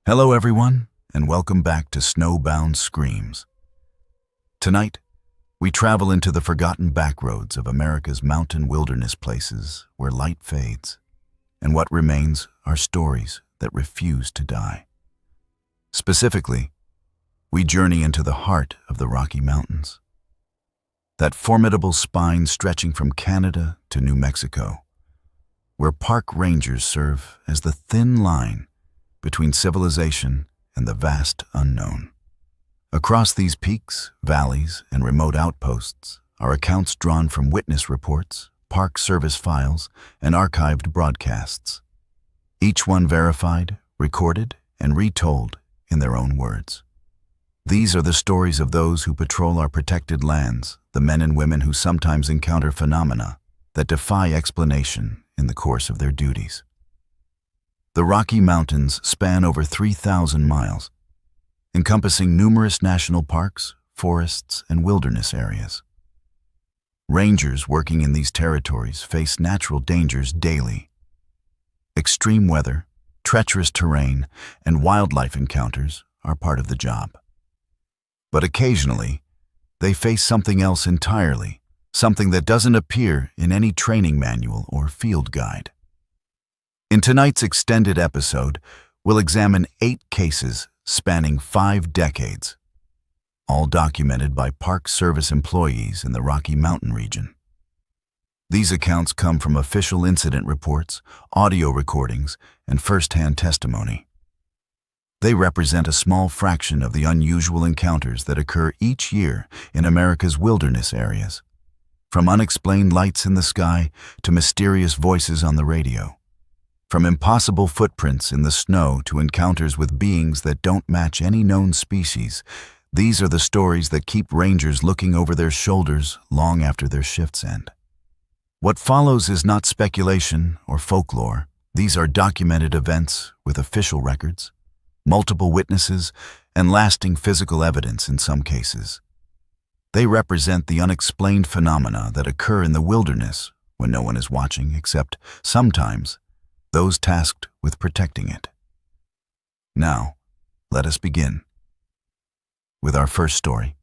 Hello everyone, and welcome back to Snowbound Screams. Tonight, we travel into the forgotten backroads of America's mountain wilderness places where light fades, and what remains are stories that refuse to die. Specifically, we journey into the heart of the Rocky Mountains, that formidable spine stretching from Canada to New Mexico, where park rangers serve as the thin line between civilization and the vast unknown. Across these peaks, valleys, and remote outposts are accounts drawn from witness reports, Park Service files, and archived broadcasts, each one verified, recorded, and retold in their own words. These are the stories of those who patrol our protected lands, the men and women who sometimes encounter phenomena that defy explanation in the course of their duties. The Rocky Mountains span over 3,000 miles, encompassing numerous national parks, forests, and wilderness areas. Rangers working in these territories face natural dangers daily. Extreme weather, treacherous terrain, and wildlife encounters are part of the job. But occasionally, they face something else entirely, something that doesn't appear in any training manual or field guide. In tonight's extended episode, we'll examine 8 cases spanning 5 decades, all documented by Park Service employees in the Rocky Mountain region. These accounts come from official incident reports, audio recordings, and first-hand testimony. They represent a small fraction of the unusual encounters that occur each year in America's wilderness areas, from unexplained lights in the sky to mysterious voices on the radio. From impossible footprints in the snow to encounters with beings that don't match any known species, these are the stories that keep rangers looking over their shoulders long after their shifts end. What follows is not speculation or folklore. These are documented events with official records, multiple witnesses, and lasting physical evidence in some cases. They represent the unexplained phenomena that occur in the wilderness when no one is watching except, sometimes, those tasked with protecting it. Now, let us begin with our first story.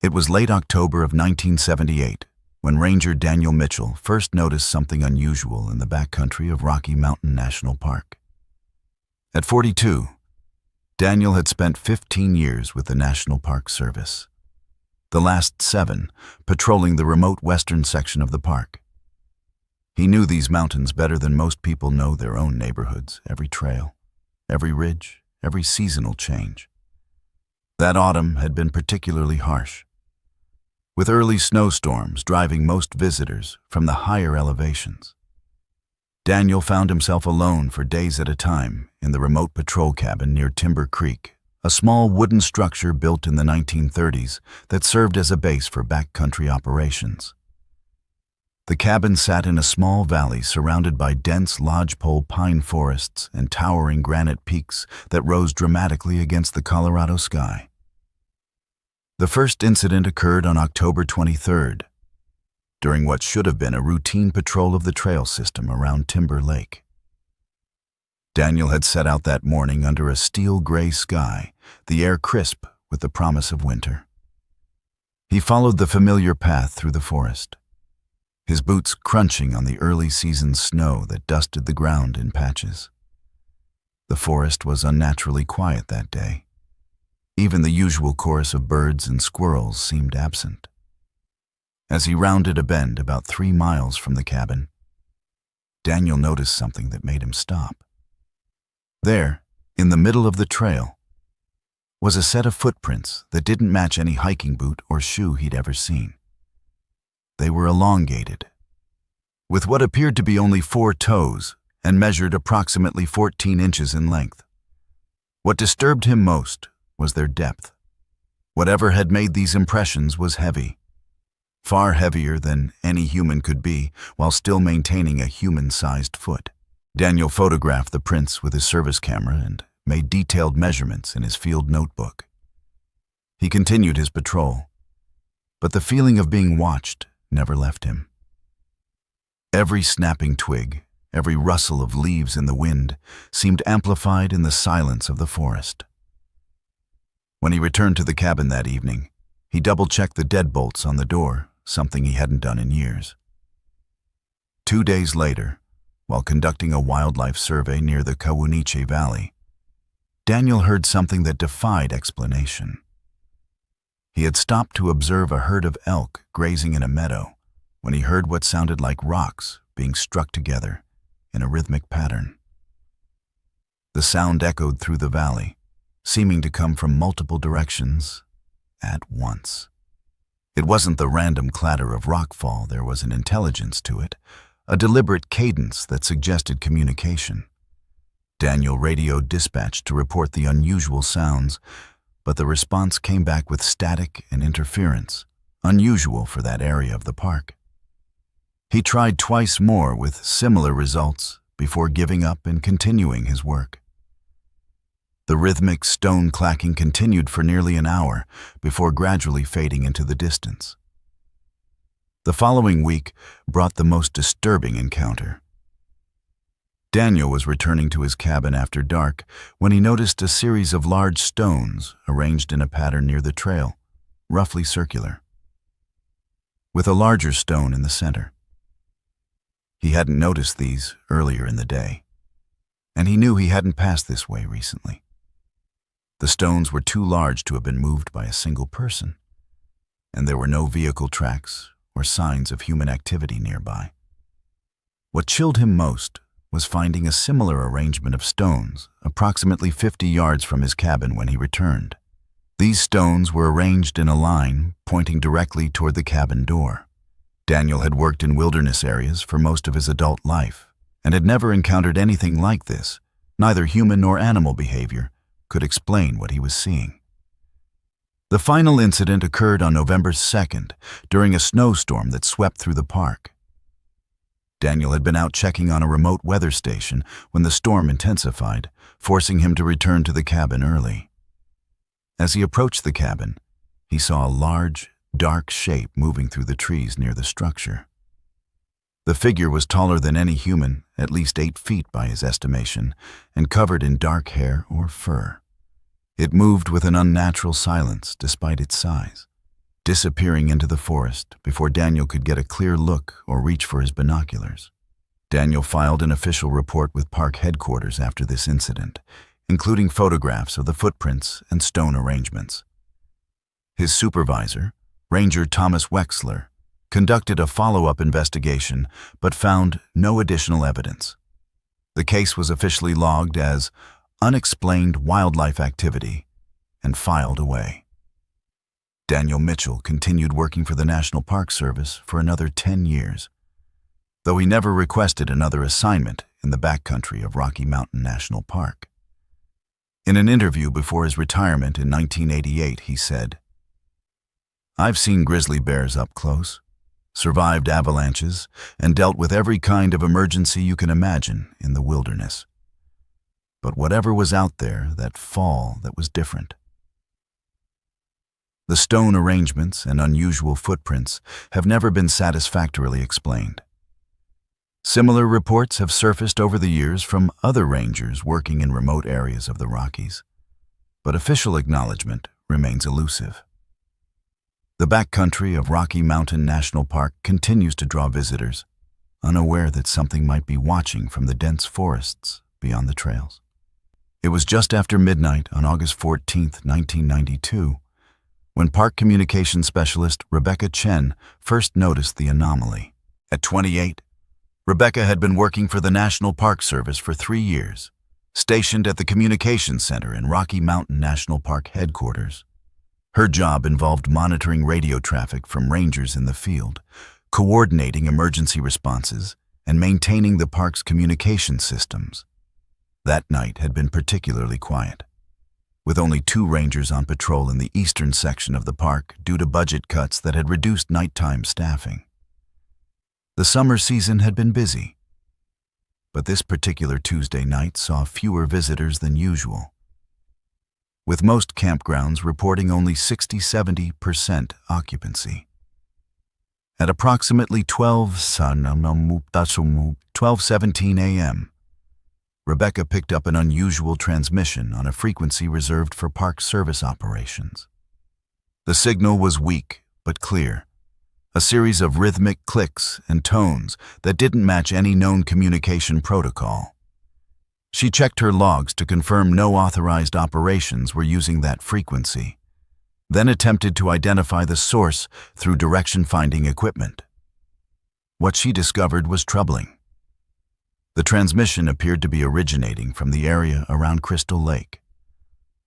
It was late October of 1978 when Ranger Daniel Mitchell first noticed something unusual in the backcountry of Rocky Mountain National Park. At 42, Daniel had spent 15 years with the National Park Service, the last 7 patrolling the remote western section of the park. He knew these mountains better than most people know their own neighborhoods, every trail, every ridge, every seasonal change. That autumn had been particularly harsh, with early snowstorms driving most visitors from the higher elevations. Daniel found himself alone for days at a time in the remote patrol cabin near Timber Creek, a small wooden structure built in the 1930s that served as a base for backcountry operations. The cabin sat in a small valley surrounded by dense lodgepole pine forests and towering granite peaks that rose dramatically against the Colorado sky. The first incident occurred on October 23rd, during what should have been a routine patrol of the trail system around Timber Lake. Daniel had set out that morning under a steel gray sky, the air crisp with the promise of winter. He followed the familiar path through the forest, his boots crunching on the early season snow that dusted the ground in patches. The forest was unnaturally quiet that day. Even the usual chorus of birds and squirrels seemed absent. As he rounded a bend about 3 miles from the cabin, Daniel noticed something that made him stop. There, in the middle of the trail, was a set of footprints that didn't match any hiking boot or shoe he'd ever seen. They were elongated, with what appeared to be only 4 toes and measured approximately 14 inches in length. What disturbed him most was their depth. Whatever had made these impressions was heavy, far heavier than any human could be while still maintaining a human-sized foot. Daniel photographed the prints with his service camera and made detailed measurements in his field notebook. He continued his patrol, but the feeling of being watched never left him. Every snapping twig, Every rustle of leaves in the wind seemed amplified in the silence of the forest. When he returned to the cabin that evening, he double-checked the deadbolts on the door, something he hadn't done in years. 2 days later, while conducting a wildlife survey near the Kawuniche Valley, Daniel heard something that defied explanation. He had stopped to observe a herd of elk grazing in a meadow when he heard what sounded like rocks being struck together in a rhythmic pattern. The sound echoed through the valley, seeming to come from multiple directions at once. It wasn't the random clatter of rockfall, there was an intelligence to it, a deliberate cadence that suggested communication. Daniel radioed dispatch to report the unusual sounds, but the response came back with static and interference, unusual for that area of the park. He tried twice more with similar results before giving up and continuing his work. The rhythmic stone clacking continued for nearly an hour before gradually fading into the distance. The following week brought the most disturbing encounter. Daniel was returning to his cabin after dark when he noticed a series of large stones arranged in a pattern near the trail, roughly circular, with a larger stone in the center. He hadn't noticed these earlier in the day, and he knew he hadn't passed this way recently. The stones were too large to have been moved by a single person, and there were no vehicle tracks or signs of human activity nearby. What chilled him most was finding a similar arrangement of stones approximately 50 yards from his cabin when he returned. These stones were arranged in a line pointing directly toward the cabin door. Daniel had worked in wilderness areas for most of his adult life and had never encountered anything like this. Neither human nor animal behavior could explain what he was seeing. The final incident occurred on November 2nd during a snowstorm that swept through the park. Daniel had been out checking on a remote weather station when the storm intensified, forcing him to return to the cabin early. As he approached the cabin, he saw a large, dark shape moving through the trees near the structure. The figure was taller than any human, at least 8 feet by his estimation, and covered in dark hair or fur. It moved with an unnatural silence despite its size, disappearing into the forest before Daniel could get a clear look or reach for his binoculars. Daniel filed an official report with park headquarters after this incident, including photographs of the footprints and stone arrangements. His supervisor, Ranger Thomas Wexler, conducted a follow-up investigation but found no additional evidence. The case was officially logged as unexplained wildlife activity and filed away. Daniel Mitchell continued working for the National Park Service for another 10 years, though he never requested another assignment in the backcountry of Rocky Mountain National Park. In an interview before his retirement in 1988, he said, "I've seen grizzly bears up close, survived avalanches, and dealt with every kind of emergency you can imagine in the wilderness. But whatever was out there that fall that was different. The stone arrangements and unusual footprints have never been satisfactorily explained. Similar reports have surfaced over the years from other rangers working in remote areas of the Rockies, but official acknowledgement remains elusive. The backcountry of Rocky Mountain National Park continues to draw visitors, unaware that something might be watching from the dense forests beyond the trails." It was just after midnight on August 14, 1992, when park communications specialist Rebecca Chen first noticed the anomaly. At 28, Rebecca had been working for the National Park Service for 3 years, stationed at the Communications Center in Rocky Mountain National Park headquarters. Her job involved monitoring radio traffic from rangers in the field, coordinating emergency responses, and maintaining the park's communication systems. That night had been particularly quiet, with only 2 rangers on patrol in the eastern section of the park due to budget cuts that had reduced nighttime staffing. The summer season had been busy, but this particular Tuesday night saw fewer visitors than usual, with most campgrounds reporting only 60–70% occupancy. At approximately 12:17 a.m., Rebecca picked up an unusual transmission on a frequency reserved for Park Service operations. The signal was weak but clear, a series of rhythmic clicks and tones that didn't match any known communication protocol. She checked her logs to confirm no authorized operations were using that frequency, then attempted to identify the source through direction-finding equipment. What she discovered was troubling. The transmission appeared to be originating from the area around Crystal Lake,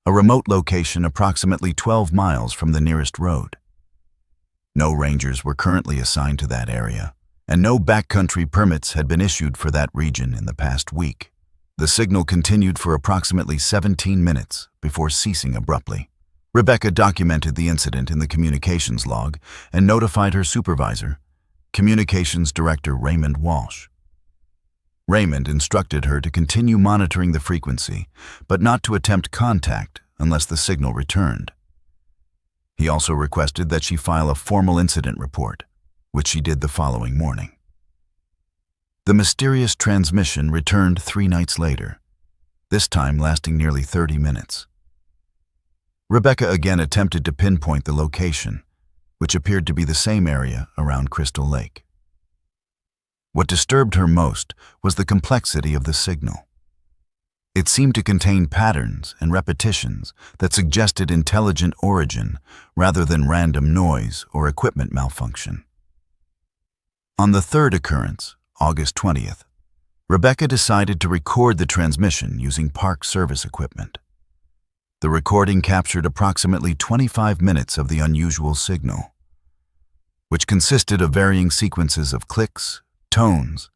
a remote location approximately 12 miles from the nearest road. No rangers were currently assigned to that area, and no backcountry permits had been issued for that region in the past week. The signal continued for approximately 17 minutes before ceasing abruptly. Rebecca documented the incident in the communications log and notified her supervisor, Communications Director Raymond Walsh. Raymond instructed her to continue monitoring the frequency, but not to attempt contact unless the signal returned. He also requested that she file a formal incident report, which she did the following morning. The mysterious transmission returned 3 nights later, this time lasting nearly 30 minutes. Rebecca again attempted to pinpoint the location, which appeared to be the same area around Crystal Lake. What disturbed her most was the complexity of the signal. It seemed to contain patterns and repetitions that suggested intelligent origin rather than random noise or equipment malfunction. On the third occurrence, August 20th, Rebecca decided to record the transmission using Park Service equipment. The recording captured approximately 25 minutes of the unusual signal, which consisted of varying sequences of clicks, tones,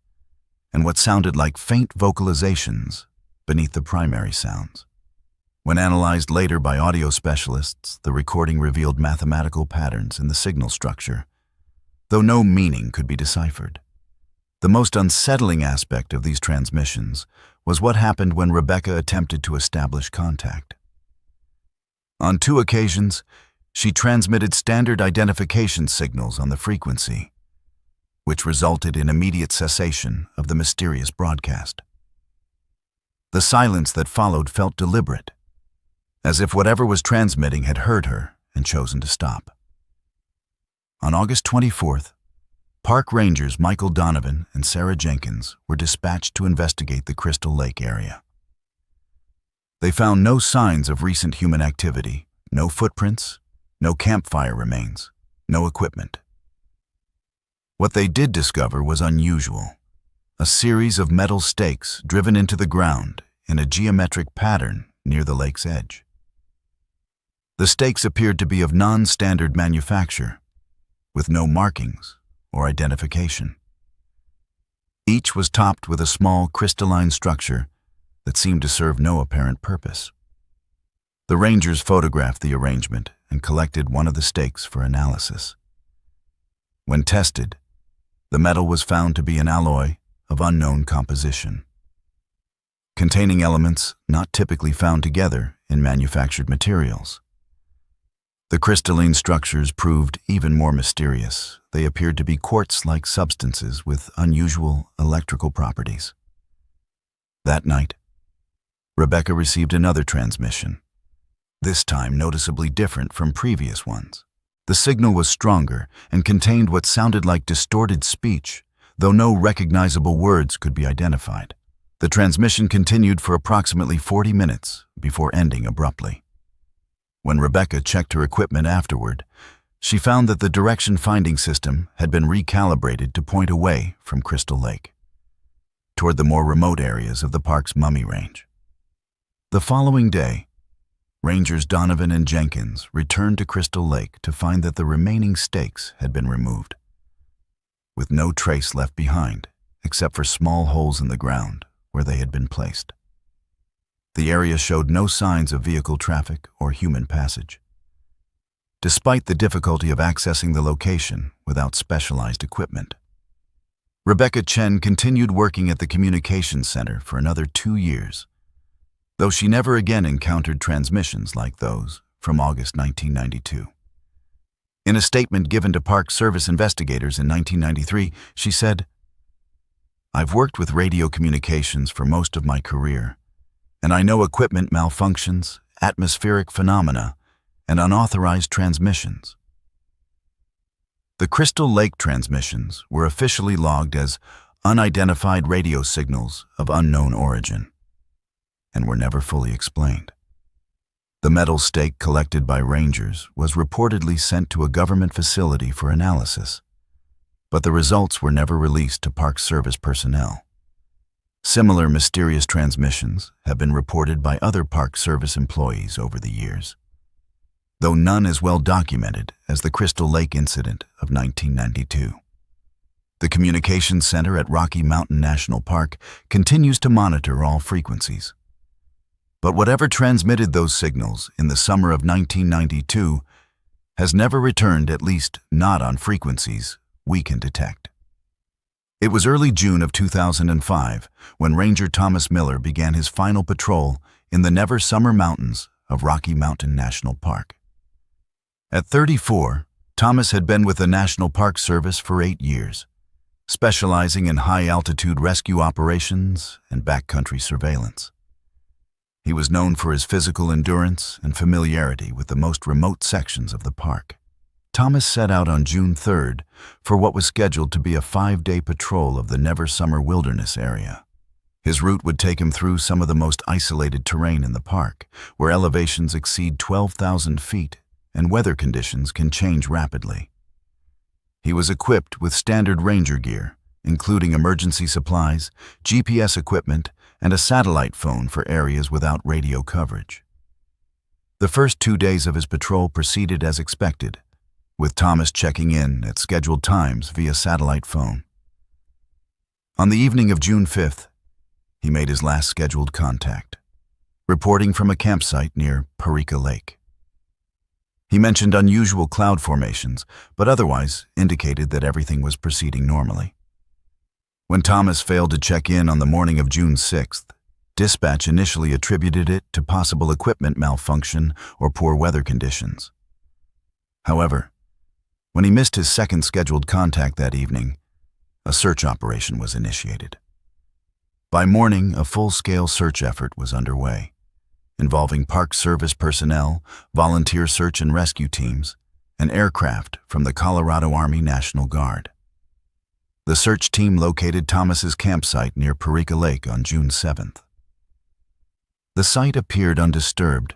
and what sounded like faint vocalizations beneath the primary sounds. When analyzed later by audio specialists, the recording revealed mathematical patterns in the signal structure, though no meaning could be deciphered. The most unsettling aspect of these transmissions was what happened when Rebecca attempted to establish contact. On 2 occasions, she transmitted standard identification signals on the frequency, which resulted in immediate cessation of the mysterious broadcast. The silence that followed felt deliberate, as if whatever was transmitting had heard her and chosen to stop. On August 24th, Park Rangers Michael Donovan and Sarah Jenkins were dispatched to investigate the Crystal Lake area. They found no signs of recent human activity, no footprints, no campfire remains, no equipment. What they did discover was unusual: a series of metal stakes driven into the ground in a geometric pattern near the lake's edge. The stakes appeared to be of non-standard manufacture, with no markings or identification. Each was topped with a small crystalline structure that seemed to serve no apparent purpose. The Rangers photographed the arrangement and collected one of the stakes for analysis. When tested, the metal was found to be an alloy of unknown composition, containing elements not typically found together in manufactured materials. The crystalline structures proved even more mysterious. They appeared to be quartz-like substances with unusual electrical properties. That night, Rebecca received another transmission, this time noticeably different from previous ones. The signal was stronger and contained what sounded like distorted speech, though no recognizable words could be identified. The transmission continued for approximately 40 minutes before ending abruptly. When Rebecca checked her equipment afterward, she found that the direction-finding system had been recalibrated to point away from Crystal Lake, toward the more remote areas of the park's Mummy Range. The following day, Rangers Donovan and Jenkins returned to Crystal Lake to find that the remaining stakes had been removed, with no trace left behind except for small holes in the ground where they had been placed. The area showed no signs of vehicle traffic or human passage. Despite the difficulty of accessing the location without specialized equipment, Rebecca Chen continued working at the communications center for another 2 years, though she never again encountered transmissions like those from August 1992. In a statement given to Park Service investigators in 1993, she said, "I've worked with radio communications for most of my career, and I know equipment malfunctions, atmospheric phenomena, and unauthorized transmissions." The Crystal Lake transmissions were officially logged as unidentified radio signals of unknown origin, and were never fully explained. The metal stake collected by rangers was reportedly sent to a government facility for analysis, but the results were never released to Park Service personnel. Similar mysterious transmissions have been reported by other Park Service employees over the years, though none as well documented as the Crystal Lake incident of 1992. The Communications Center at Rocky Mountain National Park continues to monitor all frequencies. But whatever transmitted those signals in the summer of 1992 has never returned, at least not on frequencies we can detect. It was early June of 2005 when Ranger Thomas Miller began his final patrol in the Never Summer Mountains of Rocky Mountain National Park. At 34, Thomas had been with the National Park Service for 8 years, specializing in high-altitude rescue operations and backcountry surveillance. He was known for his physical endurance and familiarity with the most remote sections of the park. Thomas set out on June 3rd for what was scheduled to be a 5-day patrol of the Never Summer Wilderness area. His route would take him through some of the most isolated terrain in the park, where elevations exceed 12,000 feet and weather conditions can change rapidly. He was equipped with standard ranger gear, including emergency supplies, GPS equipment, and a satellite phone for areas without radio coverage. The first 2 days of his patrol proceeded as expected, with Thomas checking in at scheduled times via satellite phone. On the evening of June 5th, he made his last scheduled contact, reporting from a campsite near Parika Lake. He mentioned unusual cloud formations, but otherwise indicated that everything was proceeding normally. When Thomas failed to check in on the morning of June 6th, dispatch initially attributed it to possible equipment malfunction or poor weather conditions. However, when he missed his second scheduled contact that evening, a search operation was initiated. By morning, a full-scale search effort was underway, involving Park Service personnel, volunteer search and rescue teams, and aircraft from the Colorado Army National Guard. The search team located Thomas's campsite near Parika Lake on June 7th. The site appeared undisturbed,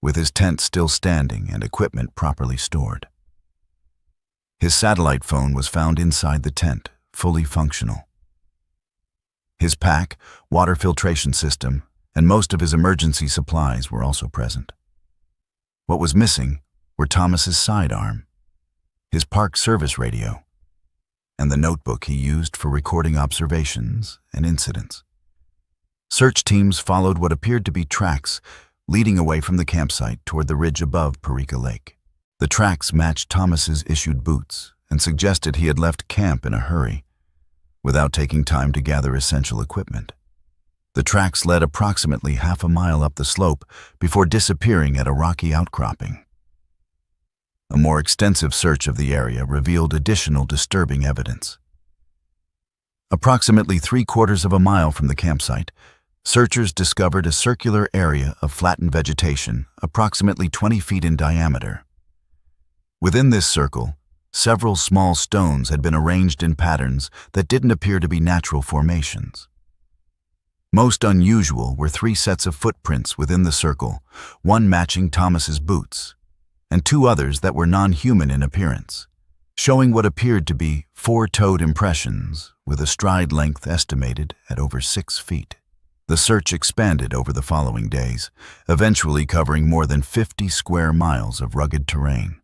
with his tent still standing and equipment properly stored. His satellite phone was found inside the tent, fully functional. His pack, water filtration system, and most of his emergency supplies were also present. What was missing were Thomas's sidearm, his Park Service radio, and the notebook he used for recording observations and incidents. Search teams followed what appeared to be tracks leading away from the campsite toward the ridge above Parika Lake. The tracks matched Thomas's issued boots and suggested he had left camp in a hurry, without taking time to gather essential equipment. The tracks led approximately half a mile up the slope before disappearing at a rocky outcropping. A more extensive search of the area revealed additional disturbing evidence. Approximately 3/4 of a mile from the campsite, searchers discovered a circular area of flattened vegetation approximately 20 feet in diameter. Within this circle, several small stones had been arranged in patterns that didn't appear to be natural formations. Most unusual were 3 sets of footprints within the circle, one matching Thomas's boots, and 2 others that were non-human in appearance, showing what appeared to be 4-toed impressions with a stride length estimated at over 6 feet. The search expanded over the following days, eventually covering more than 50 square miles of rugged terrain.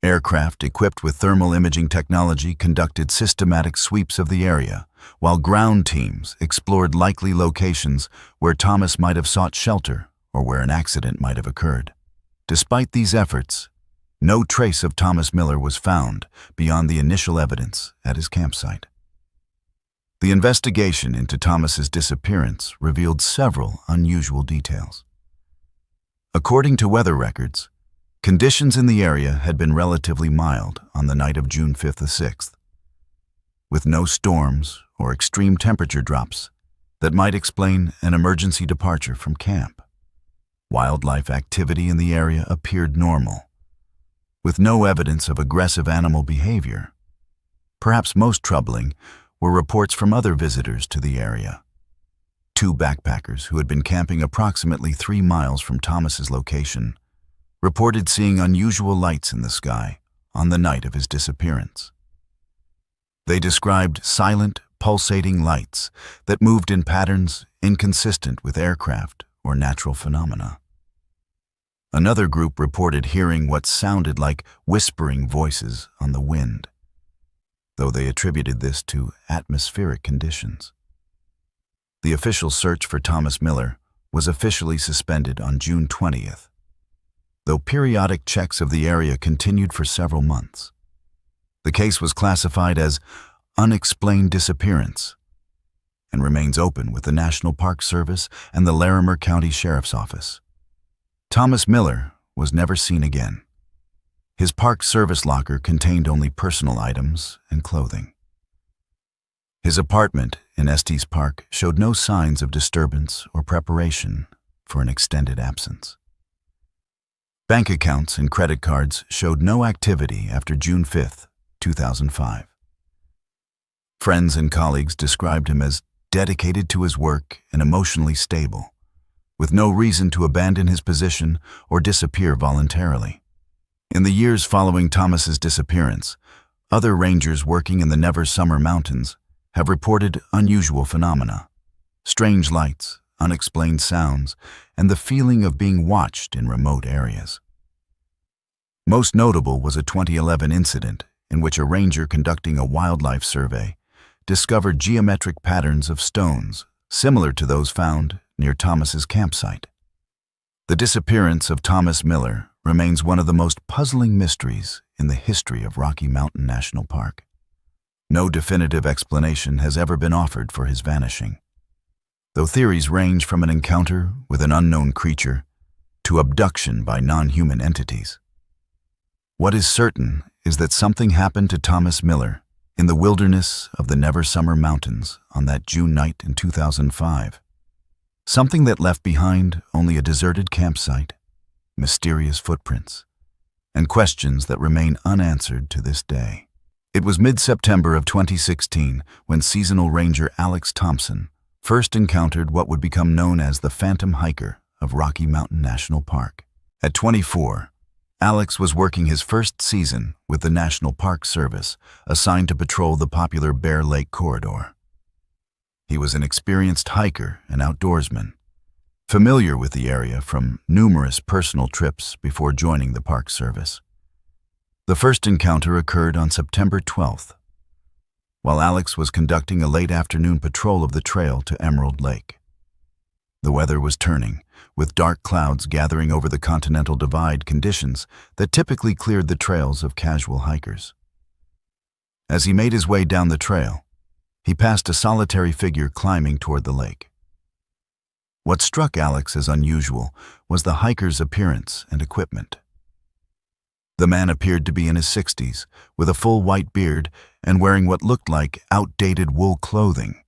Aircraft equipped with thermal imaging technology conducted systematic sweeps of the area, while ground teams explored likely locations where Thomas might have sought shelter or where an accident might have occurred. Despite these efforts, no trace of Thomas Miller was found beyond the initial evidence at his campsite. The investigation into Thomas's disappearance revealed several unusual details. According to weather records, Conditions in the area had been relatively mild on the night of June 5th to 6th, with no storms or extreme temperature drops that might explain an emergency departure from camp. Wildlife activity in the area appeared normal, with no evidence of aggressive animal behavior. Perhaps most troubling were reports from other visitors to the area. 2 backpackers who had been camping approximately 3 miles from Thomas's location reported seeing unusual lights in the sky on the night of his disappearance. They described silent, pulsating lights that moved in patterns inconsistent with aircraft or natural phenomena. Another group reported hearing what sounded like whispering voices on the wind, though they attributed this to atmospheric conditions. The official search for Thomas Miller was officially suspended on June 20th, though periodic checks of the area continued for several months. The case was classified as unexplained disappearance and remains open with the National Park Service and the Larimer County Sheriff's Office. Thomas Miller was never seen again. His Park Service locker contained only personal items and clothing. His apartment in Estes Park showed no signs of disturbance or preparation for an extended absence. Bank accounts and credit cards showed no activity after June 5th, 2005. Friends and colleagues described him as dedicated to his work and emotionally stable, with no reason to abandon his position or disappear voluntarily. In the years following Thomas's disappearance, other rangers working in the Never Summer Mountains have reported unusual phenomena: strange lights, unexplained sounds, and the feeling of being watched in remote areas. Most notable was a 2011 incident in which a ranger conducting a wildlife survey discovered geometric patterns of stones similar to those found near Thomas's campsite. The disappearance of Thomas Miller remains one of the most puzzling mysteries in the history of Rocky Mountain National Park. No definitive explanation has ever been offered for his vanishing, though theories range from an encounter with an unknown creature to abduction by non-human entities. What is certain is that something happened to Thomas Miller in the wilderness of the Never Summer Mountains on that June night in 2005. Something that left behind only a deserted campsite, mysterious footprints, and questions that remain unanswered to this day. It was mid-September of 2016 when seasonal ranger Alex Thompson first encountered what would become known as the Phantom Hiker of Rocky Mountain National Park. At 24, Alex was working his first season with the National Park Service, assigned to patrol the popular Bear Lake corridor. He was an experienced hiker and outdoorsman, familiar with the area from numerous personal trips before joining the Park Service. The first encounter occurred on September 12th, while Alex was conducting a late afternoon patrol of the trail to Emerald Lake. The weather was turning, with dark clouds gathering over the Continental Divide, conditions that typically cleared the trails of casual hikers. As he made his way down the trail, he passed a solitary figure climbing toward the lake. What struck Alex as unusual was the hiker's appearance and equipment. The man appeared to be in his 60s, with a full white beard and wearing what looked like outdated wool clothing,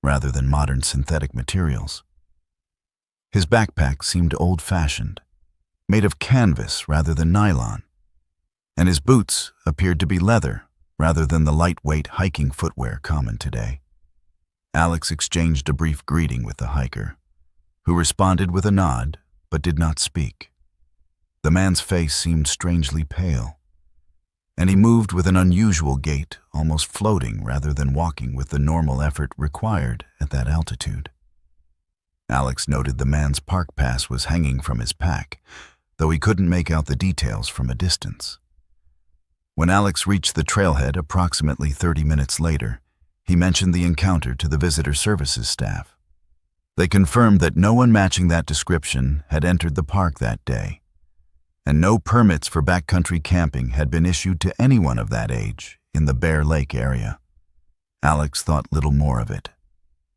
rather than modern synthetic materials. His backpack seemed old-fashioned, made of canvas rather than nylon, and his boots appeared to be leather rather than the lightweight hiking footwear common today. Alex exchanged a brief greeting with the hiker, who responded with a nod but did not speak. The man's face seemed strangely pale, and he moved with an unusual gait, almost floating rather than walking with the normal effort required at that altitude. Alex noted the man's park pass was hanging from his pack, though he couldn't make out the details from a distance. When Alex reached the trailhead approximately 30 minutes later, he mentioned the encounter to the visitor services staff. They confirmed that no one matching that description had entered the park that day, and no permits for backcountry camping had been issued to anyone of that age in the Bear Lake area. Alex thought little more of it,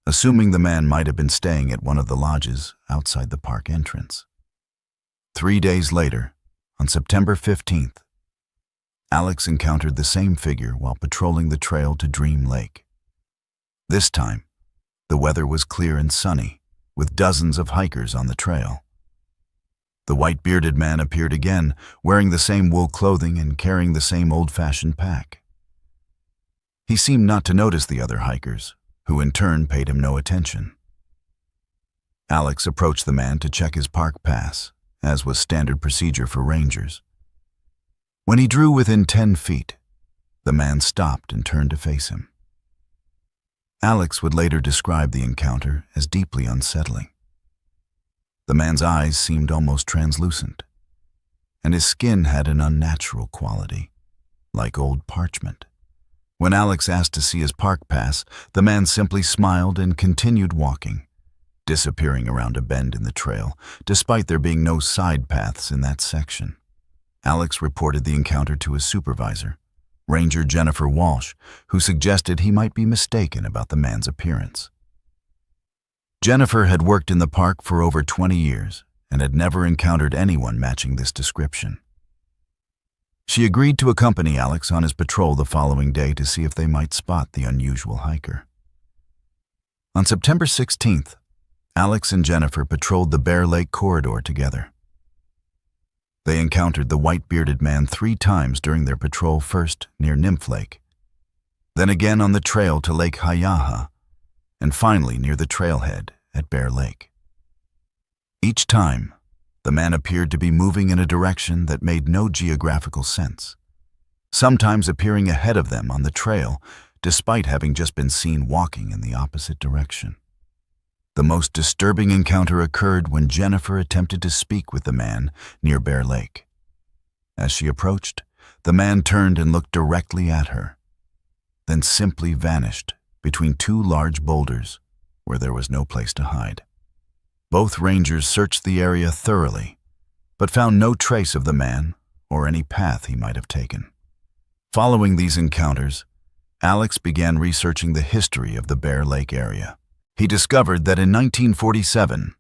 assuming the man might have been staying at one of the lodges outside the park entrance. 3 days later, On September 15th, Alex encountered the same figure while patrolling the trail to Dream Lake. This time, the weather was clear and sunny, with dozens of hikers on the trail. The white-bearded man appeared again, wearing the same wool clothing and carrying the same old-fashioned pack. He seemed not to notice the other hikers, who in turn paid him no attention. Alex approached the man to check his park pass, as was standard procedure for rangers. When he drew within 10 feet, the man stopped and turned to face him. Alex would later describe the encounter as deeply unsettling. The man's eyes seemed almost translucent, and his skin had an unnatural quality, like old parchment. When Alex asked to see his park pass, the man simply smiled and continued walking, disappearing around a bend in the trail, despite there being no side paths in that section. Alex reported the encounter to his supervisor, Ranger Jennifer Walsh, who suggested he might be mistaken about the man's appearance. Jennifer had worked in the park for over 20 years and had never encountered anyone matching this description. She agreed to accompany Alex on his patrol the following day to see if they might spot the unusual hiker. On September 16th, Alex and Jennifer patrolled the Bear Lake corridor together. They encountered the white-bearded man 3 times during their patrol, first near Nymph Lake, then again on the trail to Lake Hayaha, and finally near the trailhead at Bear Lake. Each time, the man appeared to be moving in a direction that made no geographical sense, sometimes appearing ahead of them on the trail, despite having just been seen walking in the opposite direction. The most disturbing encounter occurred when Jennifer attempted to speak with the man near Bear Lake. As she approached, the man turned and looked directly at her, then simply vanished between 2 large boulders where there was no place to hide. Both rangers searched the area thoroughly, but found no trace of the man or any path he might have taken. Following these encounters, Alex began researching the history of the Bear Lake area. He discovered that in 1947,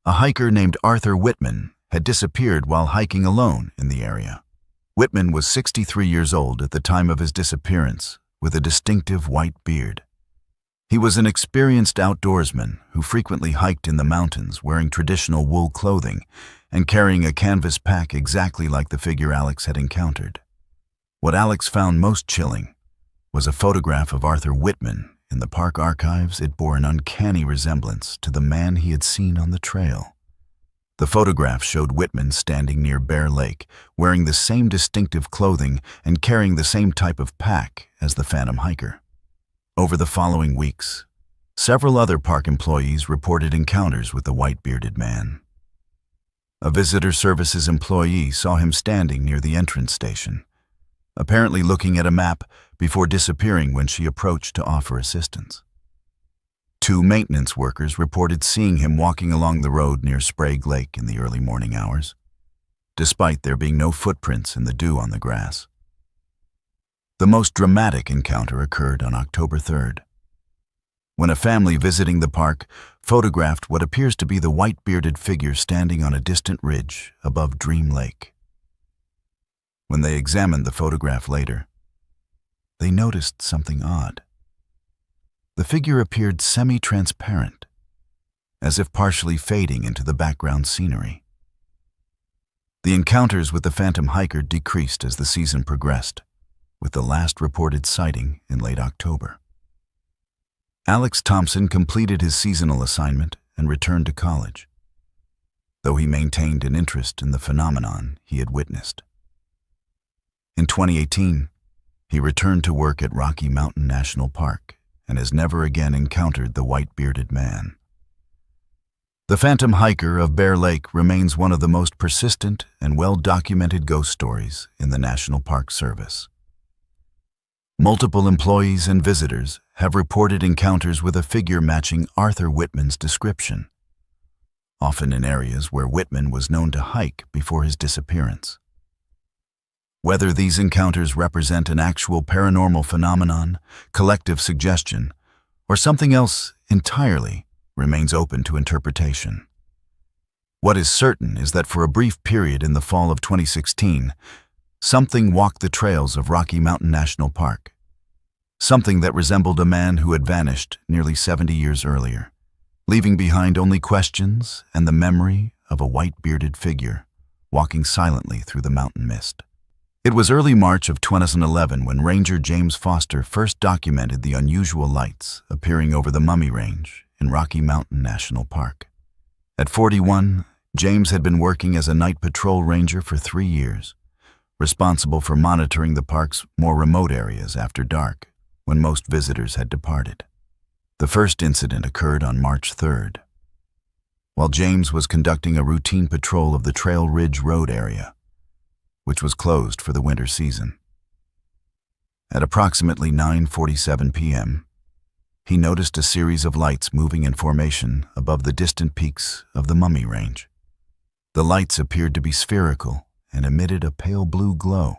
a hiker named Arthur Whitman had disappeared while hiking alone in the area. Whitman was 63 years old at the time of his disappearance, with a distinctive white beard. He was an experienced outdoorsman who frequently hiked in the mountains wearing traditional wool clothing and carrying a canvas pack exactly like the figure Alex had encountered. What Alex found most chilling was a photograph of Arthur Whitman. In the park archives, it bore an uncanny resemblance to the man he had seen on the trail. The photograph showed Whitman standing near Bear Lake, wearing the same distinctive clothing and carrying the same type of pack as the phantom hiker. Over the following weeks, several other park employees reported encounters with the white-bearded man. A visitor services employee saw him standing near the entrance station, apparently looking at a map before disappearing when she approached to offer assistance. 2 maintenance workers reported seeing him walking along the road near Sprague Lake in the early morning hours, despite there being no footprints in the dew on the grass. The most dramatic encounter occurred on October 3rd, when a family visiting the park photographed what appears to be the white-bearded figure standing on a distant ridge above Dream Lake. When they examined the photograph later, they noticed something odd. The figure appeared semi-transparent, as if partially fading into the background scenery. The encounters with the phantom hiker decreased as the season progressed, with the last reported sighting in late October. Alex Thompson completed his seasonal assignment and returned to college, though he maintained an interest in the phenomenon he had witnessed. In 2018, he returned to work at Rocky Mountain National Park and has never again encountered the white-bearded man. The phantom hiker of Bear Lake remains one of the most persistent and well-documented ghost stories in the National Park Service. Multiple employees and visitors have reported encounters with a figure matching Arthur Whitman's description, often in areas where Whitman was known to hike before his disappearance. Whether these encounters represent an actual paranormal phenomenon, collective suggestion, or something else entirely remains open to interpretation. What is certain is that for a brief period in the fall of 2016, something walked the trails of Rocky Mountain National Park. Something that resembled a man who had vanished nearly 70 years earlier, leaving behind only questions and the memory of a white-bearded figure walking silently through the mountain mist. It was early March of 2011 when Ranger James Foster first documented the unusual lights appearing over the Mummy Range in Rocky Mountain National Park. At 41, James had been working as a night patrol ranger for 3 years, responsible for monitoring the park's more remote areas after dark, when most visitors had departed. The first incident occurred on March 3rd. While James was conducting a routine patrol of the Trail Ridge Road area, which was closed for the winter season. At approximately 9:47 p.m., he noticed a series of lights moving in formation above the distant peaks of the Mummy Range. The lights appeared to be spherical and emitted a pale blue glow,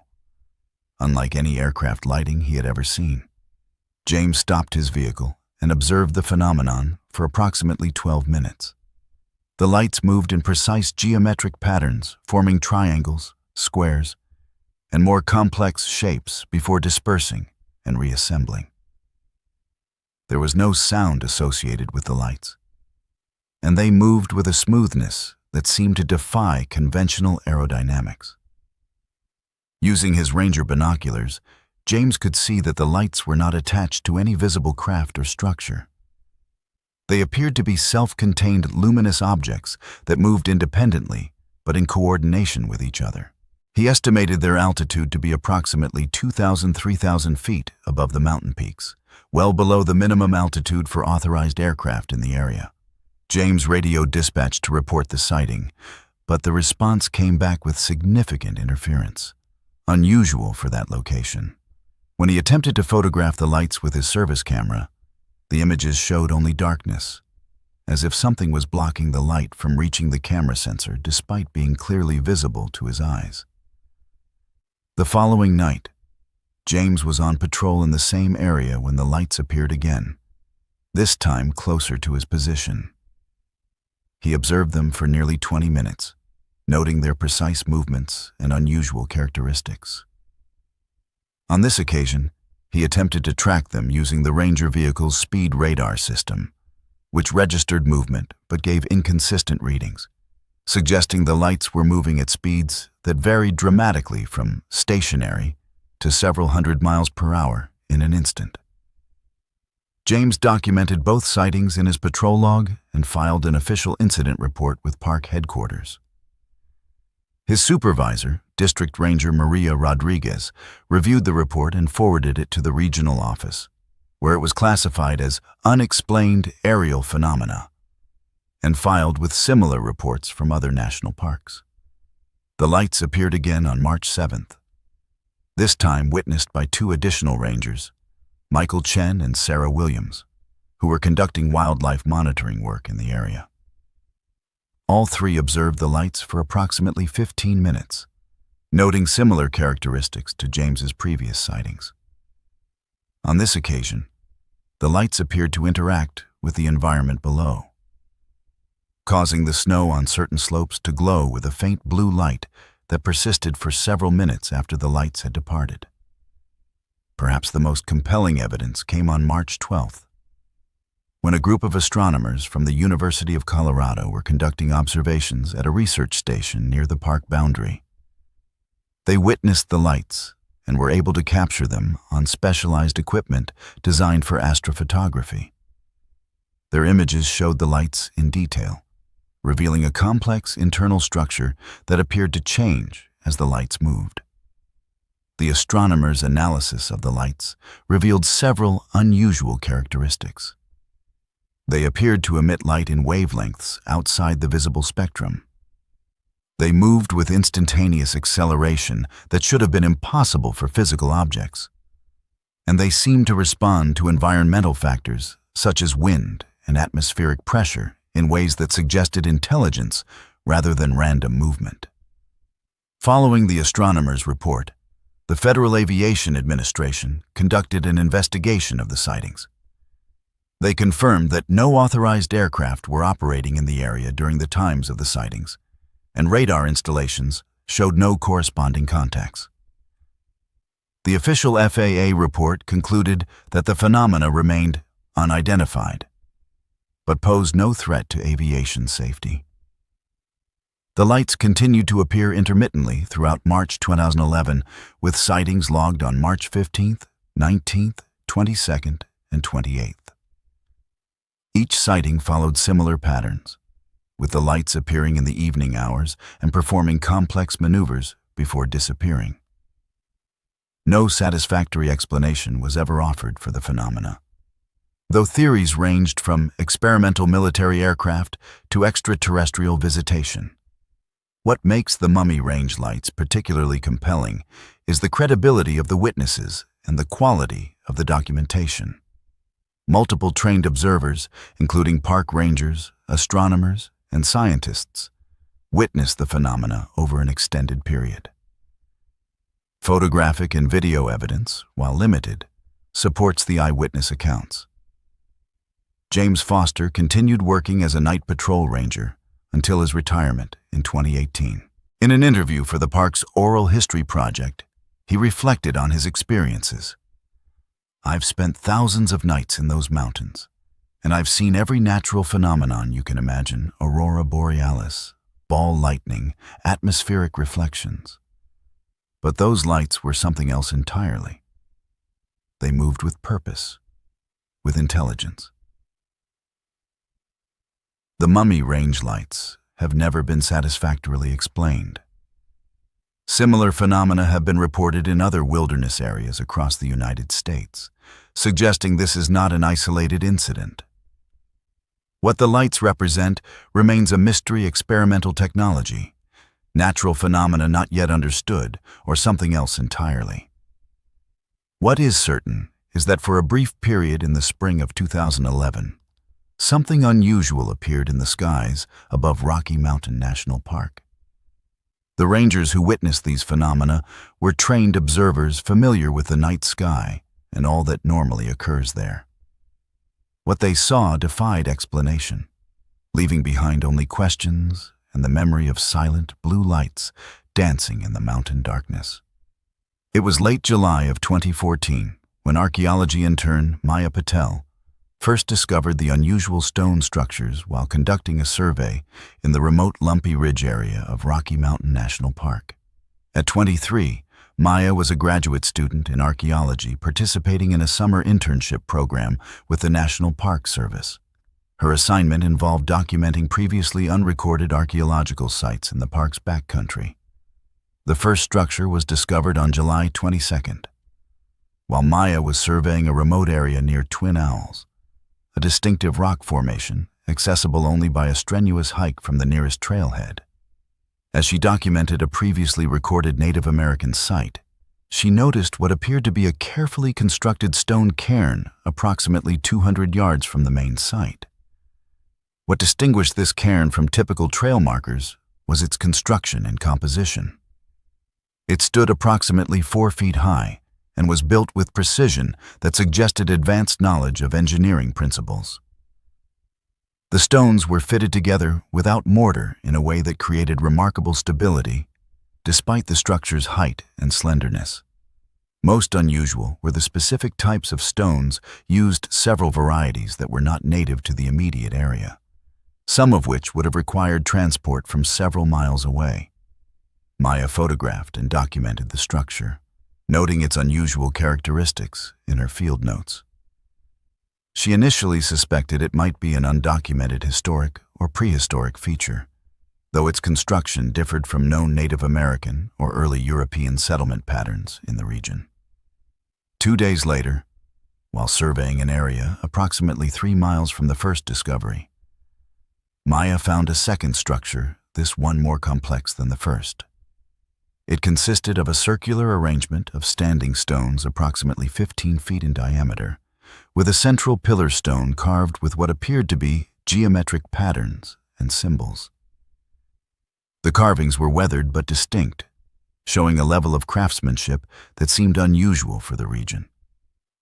unlike any aircraft lighting he had ever seen. James stopped his vehicle and observed the phenomenon for approximately 12 minutes. The lights moved in precise geometric patterns, forming triangles, squares, and more complex shapes before dispersing and reassembling. There was no sound associated with the lights, and they moved with a smoothness that seemed to defy conventional aerodynamics. Using his Ranger binoculars, James could see that the lights were not attached to any visible craft or structure. They appeared to be self-contained luminous objects that moved independently, but in coordination with each other. He estimated their altitude to be approximately 2,000–3,000 feet above the mountain peaks, well below the minimum altitude for authorized aircraft in the area. James radioed dispatch to report the sighting, but the response came back with significant interference, unusual for that location. When he attempted to photograph the lights with his service camera, the images showed only darkness, as if something was blocking the light from reaching the camera sensor despite being clearly visible to his eyes. The following night, James was on patrol in the same area when the lights appeared again, this time closer to his position. He observed them for nearly 20 minutes, noting their precise movements and unusual characteristics. On this occasion, he attempted to track them using the Ranger vehicle's speed radar system, which registered movement but gave inconsistent readings, suggesting the lights were moving at speeds that varied dramatically from stationary to several hundred miles per hour in an instant. James documented both sightings in his patrol log and filed an official incident report with park headquarters. His supervisor, District Ranger Maria Rodriguez, reviewed the report and forwarded it to the regional office, where it was classified as unexplained aerial phenomena, and filed with similar reports from other national parks. The lights appeared again on March 7th, this time witnessed by 2 additional rangers, Michael Chen and Sarah Williams, who were conducting wildlife monitoring work in the area. All 3 observed the lights for approximately 15 minutes, noting similar characteristics to James's previous sightings. On this occasion, the lights appeared to interact with the environment below, causing the snow on certain slopes to glow with a faint blue light that persisted for several minutes after the lights had departed. Perhaps the most compelling evidence came on March 12th, when a group of astronomers from the University of Colorado were conducting observations at a research station near the park boundary. They witnessed the lights and were able to capture them on specialized equipment designed for astrophotography. Their images showed the lights in detail, revealing a complex internal structure that appeared to change as the lights moved. The astronomers' analysis of the lights revealed several unusual characteristics. They appeared to emit light in wavelengths outside the visible spectrum. They moved with instantaneous acceleration that should have been impossible for physical objects. And they seemed to respond to environmental factors such as wind and atmospheric pressure in ways that suggested intelligence rather than random movement. Following the astronomers' report, the Federal Aviation Administration conducted an investigation of the sightings. They confirmed that no authorized aircraft were operating in the area during the times of the sightings, and radar installations showed no corresponding contacts. The official FAA report concluded that the phenomena remained unidentified, but posed no threat to aviation safety. The lights continued to appear intermittently throughout March 2011, with sightings logged on March 15th, 19th, 22nd, and 28th. Each sighting followed similar patterns, with the lights appearing in the evening hours and performing complex maneuvers before disappearing. No satisfactory explanation was ever offered for the phenomena, though theories ranged from experimental military aircraft to extraterrestrial visitation. What makes the Mummy Range lights particularly compelling is the credibility of the witnesses and the quality of the documentation. Multiple trained observers, including park rangers, astronomers, and scientists, witnessed the phenomena over an extended period. Photographic and video evidence, while limited, supports the eyewitness accounts. James Foster continued working as a night patrol ranger until his retirement in 2018. In an interview for the park's Oral History Project, he reflected on his experiences. "I've spent thousands of nights in those mountains, and I've seen every natural phenomenon you can imagine: aurora borealis, ball lightning, atmospheric reflections. But those lights were something else entirely. They moved with purpose, with intelligence." The Mummy Range lights have never been satisfactorily explained. Similar phenomena have been reported in other wilderness areas across the United States, suggesting this is not an isolated incident. What the lights represent remains a mystery: experimental technology, natural phenomena not yet understood, or something else entirely. What is certain is that for a brief period in the spring of 2011, something unusual appeared in the skies above Rocky Mountain National Park. The rangers who witnessed these phenomena were trained observers familiar with the night sky and all that normally occurs there. What they saw defied explanation, leaving behind only questions and the memory of silent blue lights dancing in the mountain darkness. It was late July of 2014 when archaeology intern Maya Patel first discovered the unusual stone structures while conducting a survey in the remote Lumpy Ridge area of Rocky Mountain National Park. At 23, Maya was a graduate student in archaeology participating in a summer internship program with the National Park Service. Her assignment involved documenting previously unrecorded archaeological sites in the park's backcountry. The first structure was discovered on July 22nd, while Maya was surveying a remote area near Twin Owls, a distinctive rock formation accessible only by a strenuous hike from the nearest trailhead. As she documented a previously recorded Native American site, she noticed what appeared to be a carefully constructed stone cairn approximately 200 yards from the main site. What distinguished this cairn from typical trail markers was its construction and composition. It stood approximately 4 feet high and was built with precision that suggested advanced knowledge of engineering principles. The stones were fitted together without mortar in a way that created remarkable stability, despite the structure's height and slenderness. Most unusual were the specific types of stones used, several varieties that were not native to the immediate area, some of which would have required transport from several miles away. Maya photographed and documented the structure, noting its unusual characteristics in her field notes. She initially suspected it might be an undocumented historic or prehistoric feature, though its construction differed from known Native American or early European settlement patterns in the region. 2 days later, while surveying an area approximately 3 miles from the first discovery, Maya found a second structure, this one more complex than the first. It consisted of a circular arrangement of standing stones approximately 15 feet in diameter, with a central pillar stone carved with what appeared to be geometric patterns and symbols. The carvings were weathered but distinct, showing a level of craftsmanship that seemed unusual for the region.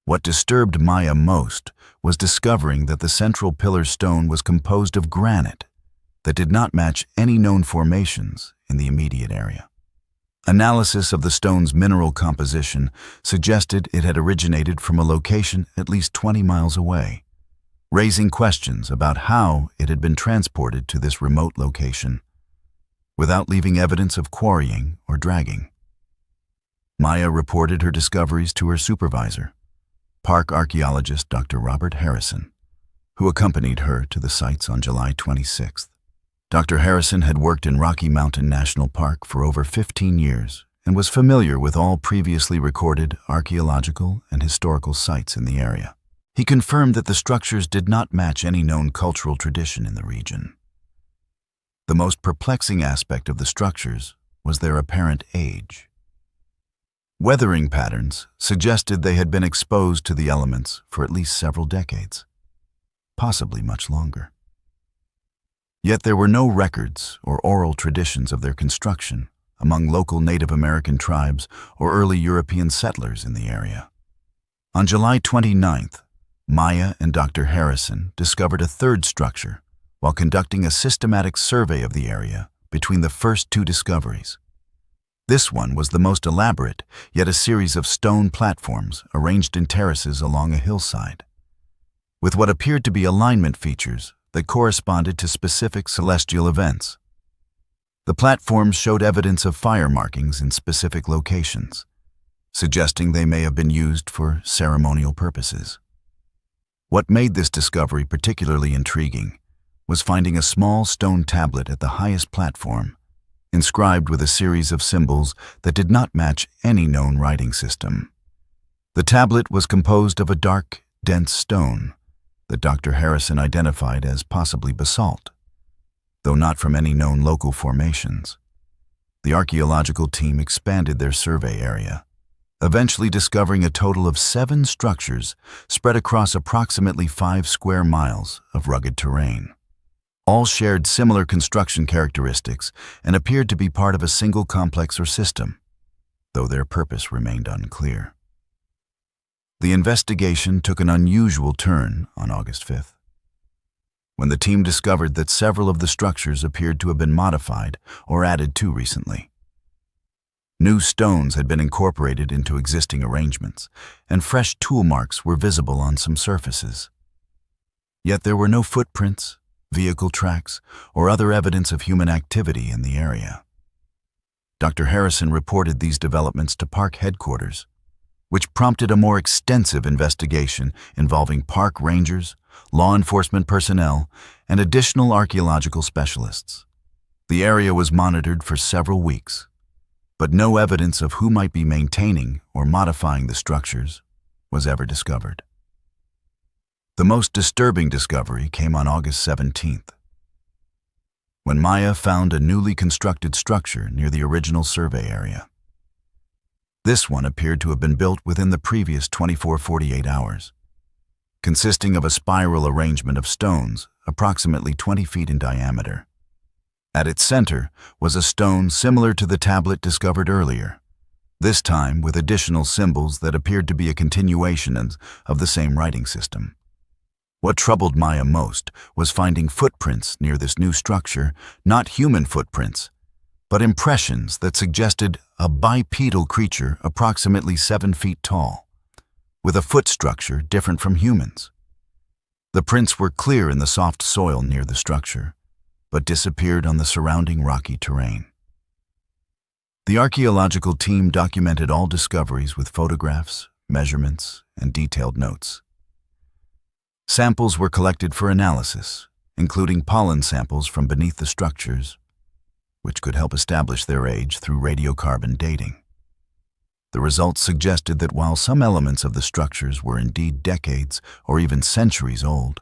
What disturbed Maya most was discovering that the central pillar stone was composed of granite that did not match any known formations in the immediate area. Analysis of the stone's mineral composition suggested it had originated from a location at least 20 miles away, raising questions about how it had been transported to this remote location without leaving evidence of quarrying or dragging. Maya reported her discoveries to her supervisor, park archaeologist Dr. Robert Harrison, who accompanied her to the sites on July 26th. Dr. Harrison had worked in Rocky Mountain National Park for over 15 years and was familiar with all previously recorded archaeological and historical sites in the area. He confirmed that the structures did not match any known cultural tradition in the region. The most perplexing aspect of the structures was their apparent age. Weathering patterns suggested they had been exposed to the elements for at least several decades, possibly much longer. Yet there were no records or oral traditions of their construction among local Native American tribes or early European settlers in the area. On July 29th, Maya and Dr. Harrison discovered a third structure while conducting a systematic survey of the area between the first two discoveries. This one was the most elaborate, yet a series of stone platforms arranged in terraces along a hillside, with what appeared to be alignment features that corresponded to specific celestial events. The platforms showed evidence of fire markings in specific locations, suggesting they may have been used for ceremonial purposes. What made this discovery particularly intriguing was finding a small stone tablet at the highest platform, inscribed with a series of symbols that did not match any known writing system. The tablet was composed of a dark, dense stone that Dr. Harrison identified as possibly basalt, though not from any known local formations. The archaeological team expanded their survey area, eventually discovering a total of 7 structures spread across approximately 5 square miles of rugged terrain. All shared similar construction characteristics and appeared to be part of a single complex or system, though their purpose remained unclear. The investigation took an unusual turn on August 5th, when the team discovered that several of the structures appeared to have been modified or added to recently. New stones had been incorporated into existing arrangements, and fresh tool marks were visible on some surfaces. Yet there were no footprints, vehicle tracks, or other evidence of human activity in the area. Dr. Harrison reported these developments to park headquarters, which prompted a more extensive investigation involving park rangers, law enforcement personnel, and additional archaeological specialists. The area was monitored for several weeks, but no evidence of who might be maintaining or modifying the structures was ever discovered. The most disturbing discovery came on August 17th, when Maya found a newly constructed structure near the original survey area. This one appeared to have been built within the previous 24-48 hours, consisting of a spiral arrangement of stones approximately 20 feet in diameter. At its center was a stone similar to the tablet discovered earlier, this time with additional symbols that appeared to be a continuation of the same writing system. What troubled Maya most was finding footprints near this new structure, not human footprints, but impressions that suggested a bipedal creature approximately 7 feet tall, with a foot structure different from humans. The prints were clear in the soft soil near the structure, but disappeared on the surrounding rocky terrain. The archaeological team documented all discoveries with photographs, measurements, and detailed notes. Samples were collected for analysis, including pollen samples from beneath the structures, which could help establish their age through radiocarbon dating. The results suggested that while some elements of the structures were indeed decades or even centuries old,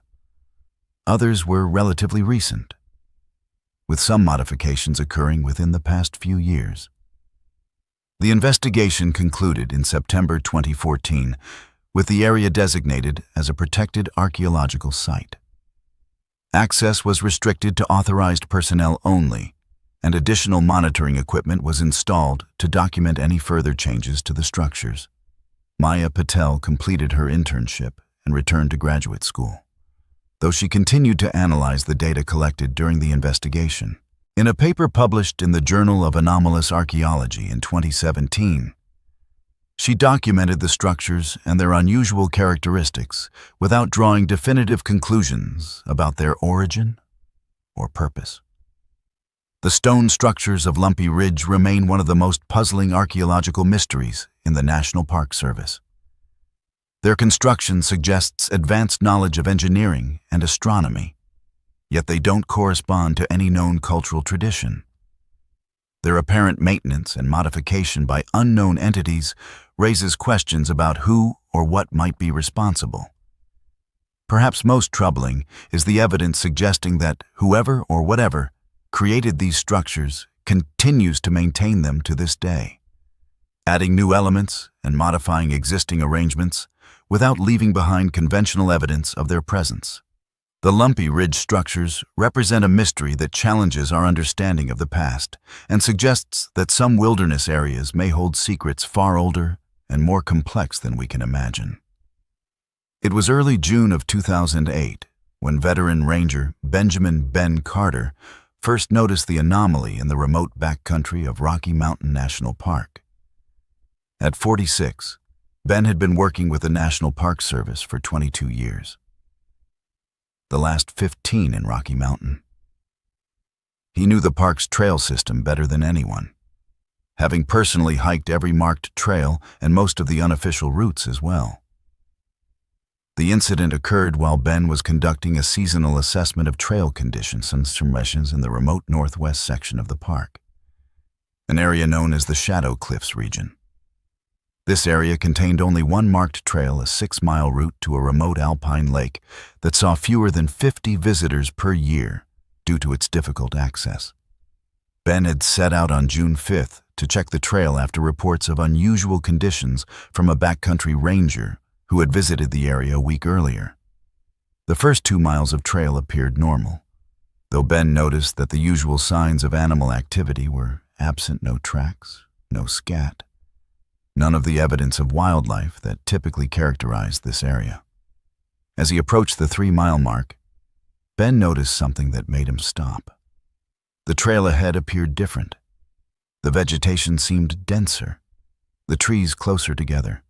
others were relatively recent, with some modifications occurring within the past few years. The investigation concluded in September 2014, with the area designated as a protected archaeological site. Access was restricted to authorized personnel only, and additional monitoring equipment was installed to document any further changes to the structures. Maya Patel completed her internship and returned to graduate school, though she continued to analyze the data collected during the investigation. In a paper published in the Journal of Anomalous Archaeology in 2017, she documented the structures and their unusual characteristics without drawing definitive conclusions about their origin or purpose. The stone structures of Lumpy Ridge remain one of the most puzzling archaeological mysteries in the National Park Service. Their construction suggests advanced knowledge of engineering and astronomy, yet they don't correspond to any known cultural tradition. Their apparent maintenance and modification by unknown entities raises questions about who or what might be responsible. Perhaps most troubling is the evidence suggesting that whoever or whatever created these structures continues to maintain them to this day, adding new elements and modifying existing arrangements without leaving behind conventional evidence of their presence. The Lumpy Ridge structures represent a mystery that challenges our understanding of the past and suggests that some wilderness areas may hold secrets far older and more complex than we can imagine. It was early June of 2008 when veteran ranger Benjamin "Ben" Carter first noticed the anomaly in the remote backcountry of Rocky Mountain National Park. At 46, Ben had been working with the National Park Service for 22 years. The last 15 in Rocky Mountain. He knew the park's trail system better than anyone, having personally hiked every marked trail and most of the unofficial routes as well. The incident occurred while Ben was conducting a seasonal assessment of trail conditions and submissions in the remote northwest section of the park, an area known as the Shadow Cliffs region. This area contained only one marked trail, a 6-mile route to a remote alpine lake that saw fewer than 50 visitors per year due to its difficult access. Ben had set out on June 5th to check the trail after reports of unusual conditions from a backcountry ranger who had visited the area a week earlier. The first 2 miles of trail appeared normal, though Ben noticed that the usual signs of animal activity were absent: no tracks, no scat, none of the evidence of wildlife that typically characterized this area. As he approached the 3-mile mark, Ben noticed something that made him stop. The trail ahead appeared different. The vegetation seemed denser, the trees closer together,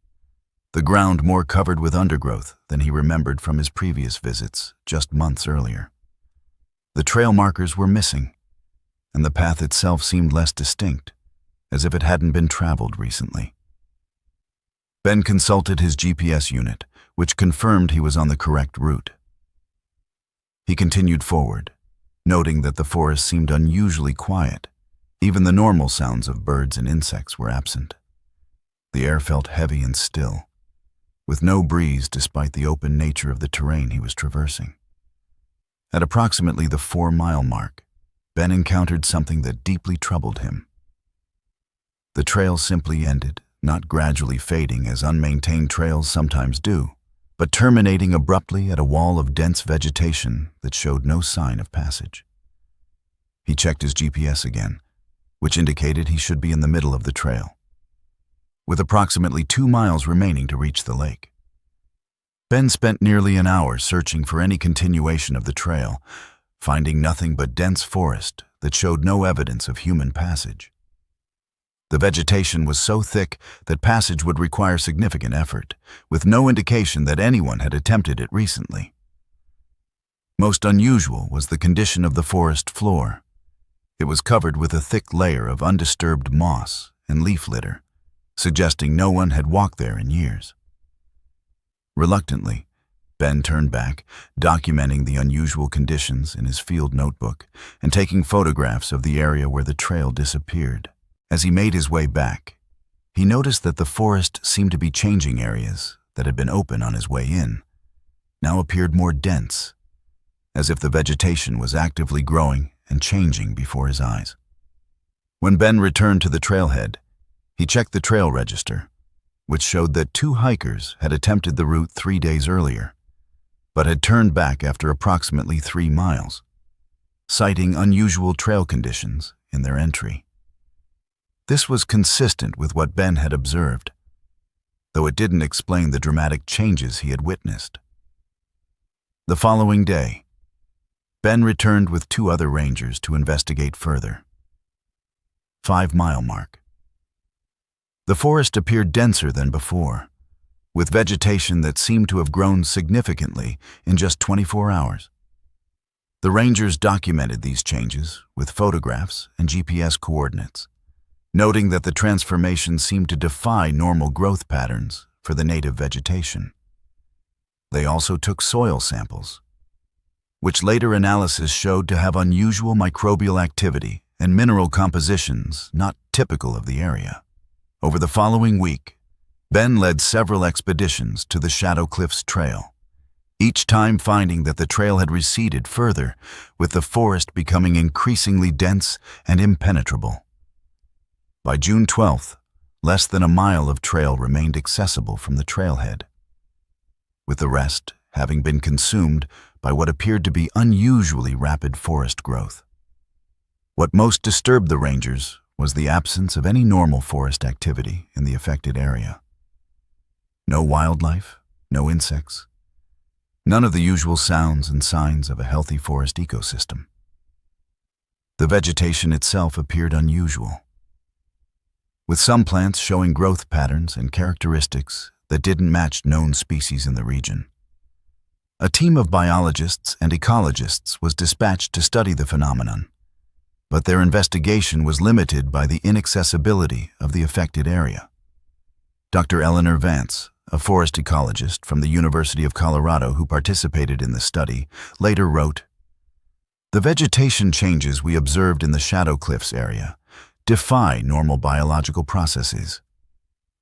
the ground more covered with undergrowth than he remembered from his previous visits just months earlier. The trail markers were missing, and the path itself seemed less distinct, as if it hadn't been traveled recently. Ben consulted his GPS unit, which confirmed he was on the correct route. He continued forward, noting that the forest seemed unusually quiet. Even the normal sounds of birds and insects were absent. The air felt heavy and still, with no breeze despite the open nature of the terrain he was traversing. At approximately the 4-mile mark, Ben encountered something that deeply troubled him. The trail simply ended, not gradually fading as unmaintained trails sometimes do, but terminating abruptly at a wall of dense vegetation that showed no sign of passage. He checked his GPS again, which indicated he should be in the middle of the trail, with approximately 2 miles remaining to reach the lake. Ben spent nearly an hour searching for any continuation of the trail, finding nothing but dense forest that showed no evidence of human passage. The vegetation was so thick that passage would require significant effort, with no indication that anyone had attempted it recently. Most unusual was the condition of the forest floor. It was covered with a thick layer of undisturbed moss and leaf litter, suggesting no one had walked there in years. Reluctantly, Ben turned back, documenting the unusual conditions in his field notebook and taking photographs of the area where the trail disappeared. As he made his way back, he noticed that the forest seemed to be changing. Areas that had been open on his way in now appeared more dense, as if the vegetation was actively growing and changing before his eyes. When Ben returned to the trailhead, he checked the trail register, which showed that 2 hikers had attempted the route 3 days earlier, but had turned back after approximately 3 miles, citing unusual trail conditions in their entry. This was consistent with what Ben had observed. though it didn't explain the dramatic changes he had witnessed. The following day, Ben returned with 2 other rangers to investigate further. 5-mile mark. The forest appeared denser than before, with vegetation that seemed to have grown significantly in just 24 hours. The rangers documented these changes with photographs and GPS coordinates, noting that the transformation seemed to defy normal growth patterns for the native vegetation. They also took soil samples, which later analysis showed to have unusual microbial activity and mineral compositions not typical of the area. Over the following week, Ben led several expeditions to the Shadow Cliffs Trail, each time finding that the trail had receded further, with the forest becoming increasingly dense and impenetrable. By June 12th, less than a mile of trail remained accessible from the trailhead, with the rest having been consumed by what appeared to be unusually rapid forest growth. What most disturbed the rangers was the absence of any normal forest activity in the affected area. No wildlife, no insects, none of the usual sounds and signs of a healthy forest ecosystem. The vegetation itself appeared unusual, with some plants showing growth patterns and characteristics that didn't match known species in the region. A team of biologists and ecologists was dispatched to study the phenomenon, but their investigation was limited by the inaccessibility of the affected area. Dr. Eleanor Vance, a forest ecologist from the University of Colorado who participated in the study, later wrote, "The vegetation changes we observed in the Shadow Cliffs area defy normal biological processes.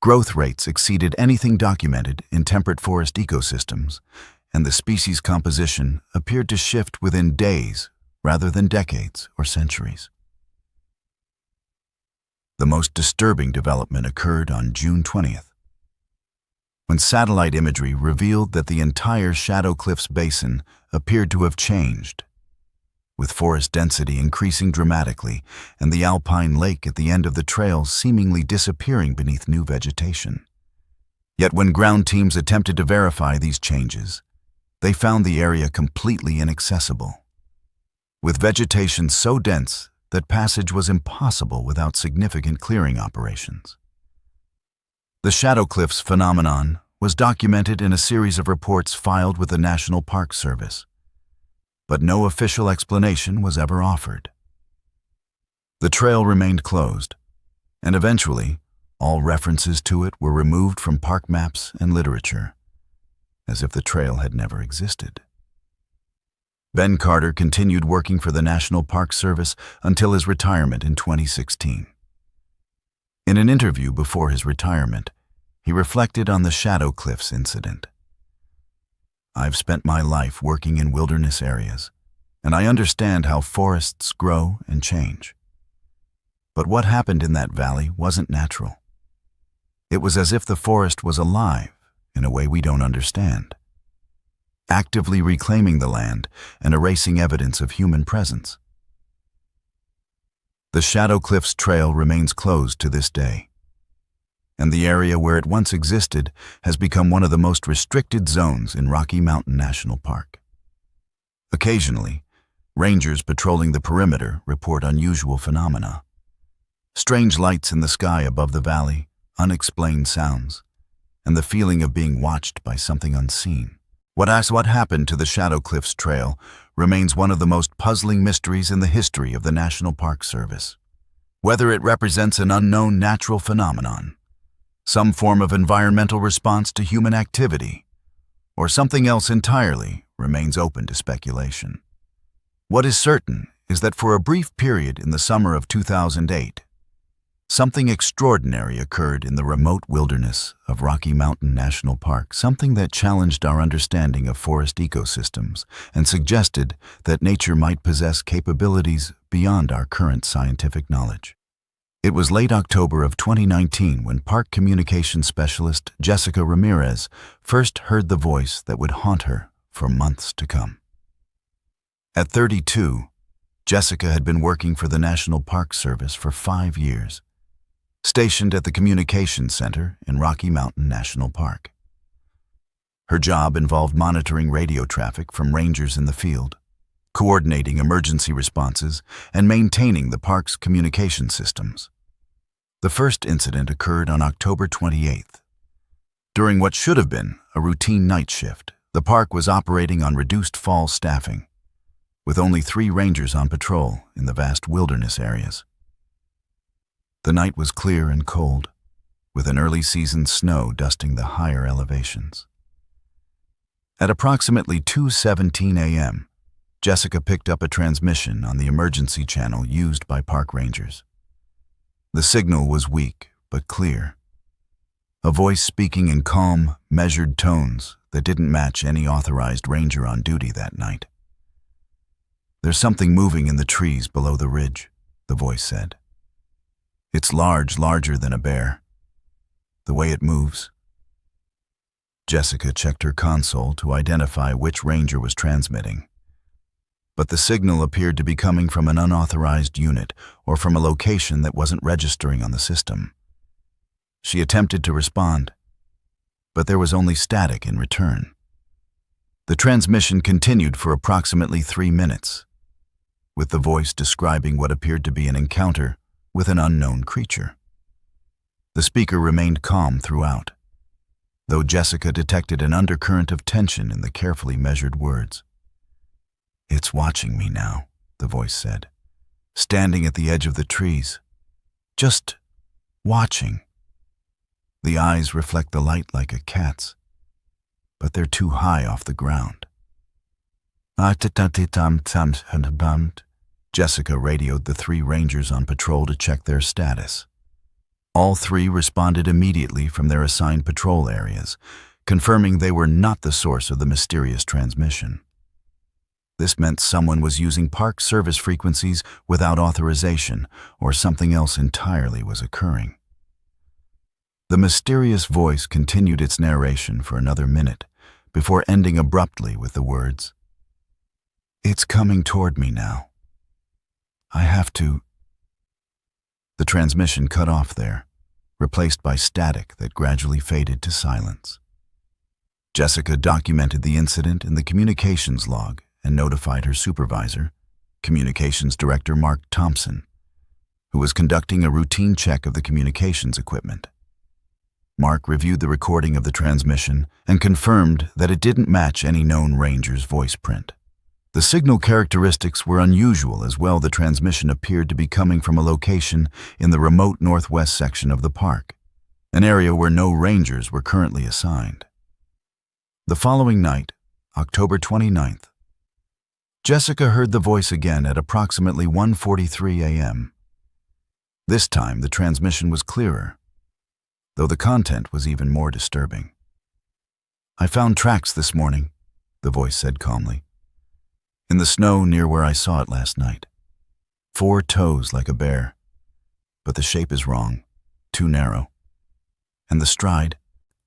Growth rates exceeded anything documented in temperate forest ecosystems, and the species composition appeared to shift within days rather than decades or centuries." The most disturbing development occurred on June 20th, when satellite imagery revealed that the entire Shadow Cliffs basin appeared to have changed, with forest density increasing dramatically and the alpine lake at the end of the trail seemingly disappearing beneath new vegetation. Yet when ground teams attempted to verify these changes, they found the area completely inaccessible, with vegetation so dense that passage was impossible without significant clearing operations. The Shadow Cliffs phenomenon was documented in a series of reports filed with the National Park Service, but no official explanation was ever offered. The trail remained closed, and eventually, all references to it were removed from park maps and literature, as if the trail had never existed. Ben Carter continued working for the National Park Service until his retirement in 2016. In an interview before his retirement, he reflected on the Shadow Cliffs incident. "I've spent my life working in wilderness areas, and I understand how forests grow and change. But what happened in that valley wasn't natural. It was as if the forest was alive in a way we don't understand, actively reclaiming the land and erasing evidence of human presence." The Shadow Cliffs Trail remains closed to this day, and the area where it once existed has become one of the most restricted zones in Rocky Mountain National Park. Occasionally, rangers patrolling the perimeter report unusual phenomena: strange lights in the sky above the valley, unexplained sounds, and the feeling of being watched by something unseen. What happened to the Shadow Cliffs Trail remains one of the most puzzling mysteries in the history of the National Park Service. Whether it represents an unknown natural phenomenon, some form of environmental response to human activity, or something else entirely, remains open to speculation. What is certain is that for a brief period in the summer of 2008, something extraordinary occurred in the remote wilderness of Rocky Mountain National Park, something that challenged our understanding of forest ecosystems and suggested that nature might possess capabilities beyond our current scientific knowledge. It was late October of 2019 when park communications specialist Jessica Ramirez first heard the voice that would haunt her for months to come. At 32, Jessica had been working for the National Park Service for 5 years, stationed at the Communications Center in Rocky Mountain National Park. Her job involved monitoring radio traffic from rangers in the field, coordinating emergency responses, and maintaining the park's communication systems. The first incident occurred on October 28th. During what should have been a routine night shift, the park was operating on reduced fall staffing, with only 3 rangers on patrol in the vast wilderness areas. The night was clear and cold, with an early season snow dusting the higher elevations. At approximately 2:17 a.m., Jessica picked up a transmission on the emergency channel used by park rangers. The signal was weak but clear, a voice speaking in calm, measured tones that didn't match any authorized ranger on duty that night. "There's something moving in the trees below the ridge," the voice said. "It's larger than a bear. The way it moves." Jessica checked her console to identify which ranger was transmitting, but the signal appeared to be coming from an unauthorized unit or from a location that wasn't registering on the system. She attempted to respond, but there was only static in return. The transmission continued for approximately 3 minutes, with the voice describing what appeared to be an encounter with an unknown creature. The speaker remained calm throughout, though Jessica detected an undercurrent of tension in the carefully measured words. "It's watching me now," the voice said, "standing at the edge of the trees. Just watching. The eyes reflect the light like a cat's, but they're too high off the ground." Jessica radioed the 3 rangers on patrol to check their status. All 3 responded immediately from their assigned patrol areas, confirming they were not the source of the mysterious transmission. This meant someone was using park service frequencies without authorization, or something else entirely was occurring. The mysterious voice continued its narration for another minute, before ending abruptly with the words, "It's coming toward me now. I have to..." The transmission cut off there, replaced by static that gradually faded to silence. Jessica documented the incident in the communications log and notified her supervisor, Communications Director Mark Thompson, who was conducting a routine check of the communications equipment. Mark reviewed the recording of the transmission and confirmed that it didn't match any known ranger's voice print. The signal characteristics were unusual as well. The transmission appeared to be coming from a location in the remote northwest section of the park, an area where no rangers were currently assigned. The following night, October 29th, Jessica heard the voice again at approximately 1:43 a.m. This time, the transmission was clearer, though the content was even more disturbing. "I found tracks this morning," the voice said calmly, "in the snow near where I saw it last night. 4 toes like a bear, but the shape is wrong, too narrow. And the stride..."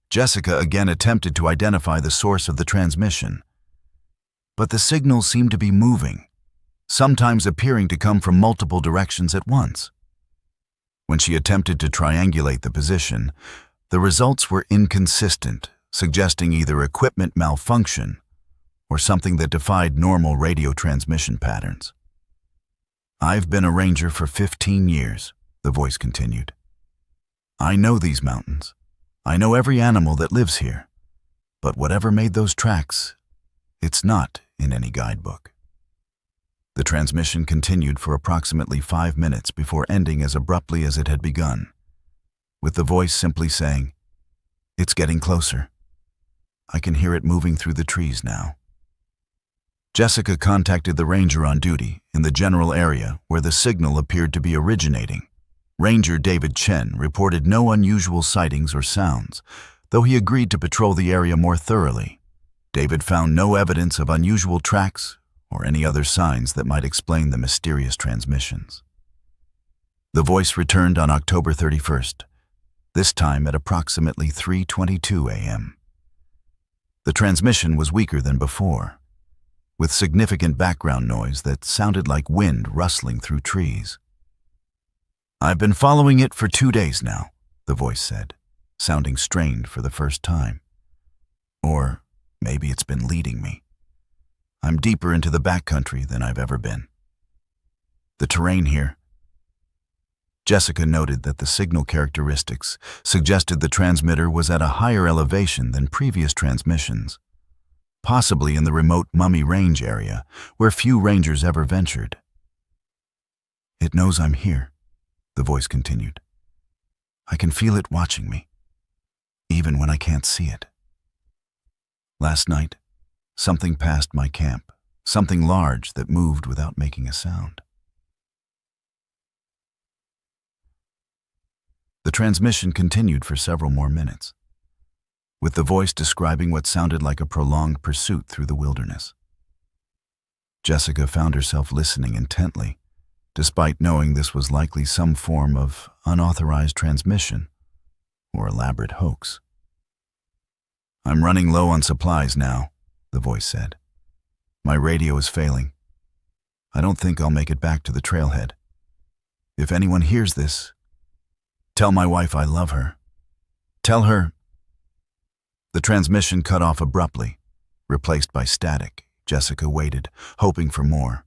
Jessica again attempted to identify the source of the transmission, but the signal seemed to be moving, sometimes appearing to come from multiple directions at once. When she attempted to triangulate the position, the results were inconsistent, suggesting either equipment malfunction or something that defied normal radio transmission patterns. "I've been a ranger for 15 years, the voice continued. "I know these mountains. I know every animal that lives here. But whatever made those tracks, it's not in any guidebook." The transmission continued for approximately 5 minutes before ending as abruptly as it had begun, with the voice simply saying, "It's getting closer. I can hear it moving through the trees now." Jessica contacted the ranger on duty in the general area where the signal appeared to be originating. Ranger David Chen reported no unusual sightings or sounds, though he agreed to patrol the area more thoroughly. David found no evidence of unusual tracks or any other signs that might explain the mysterious transmissions. The voice returned on October 31st, this time at approximately 3:22 a.m. The transmission was weaker than before, with significant background noise that sounded like wind rustling through trees. "I've been following it for 2 days now," the voice said, sounding strained for the first time. "Or maybe it's been leading me. I'm deeper into the backcountry than I've ever been. The terrain here..." Jessica noted that the signal characteristics suggested the transmitter was at a higher elevation than previous transmissions, possibly in the remote Mummy Range area where few rangers ever ventured. "It knows I'm here," the voice continued. "I can feel it watching me, even when I can't see it. Last night, something passed my camp, something large that moved without making a sound." The transmission continued for several more minutes, with the voice describing what sounded like a prolonged pursuit through the wilderness. Jessica found herself listening intently, despite knowing this was likely some form of unauthorized transmission or elaborate hoax. "I'm running low on supplies now," the voice said. "My radio is failing. I don't think I'll make it back to the trailhead. If anyone hears this, tell my wife I love her. Tell her..." The transmission cut off abruptly, replaced by static. Jessica waited, hoping for more.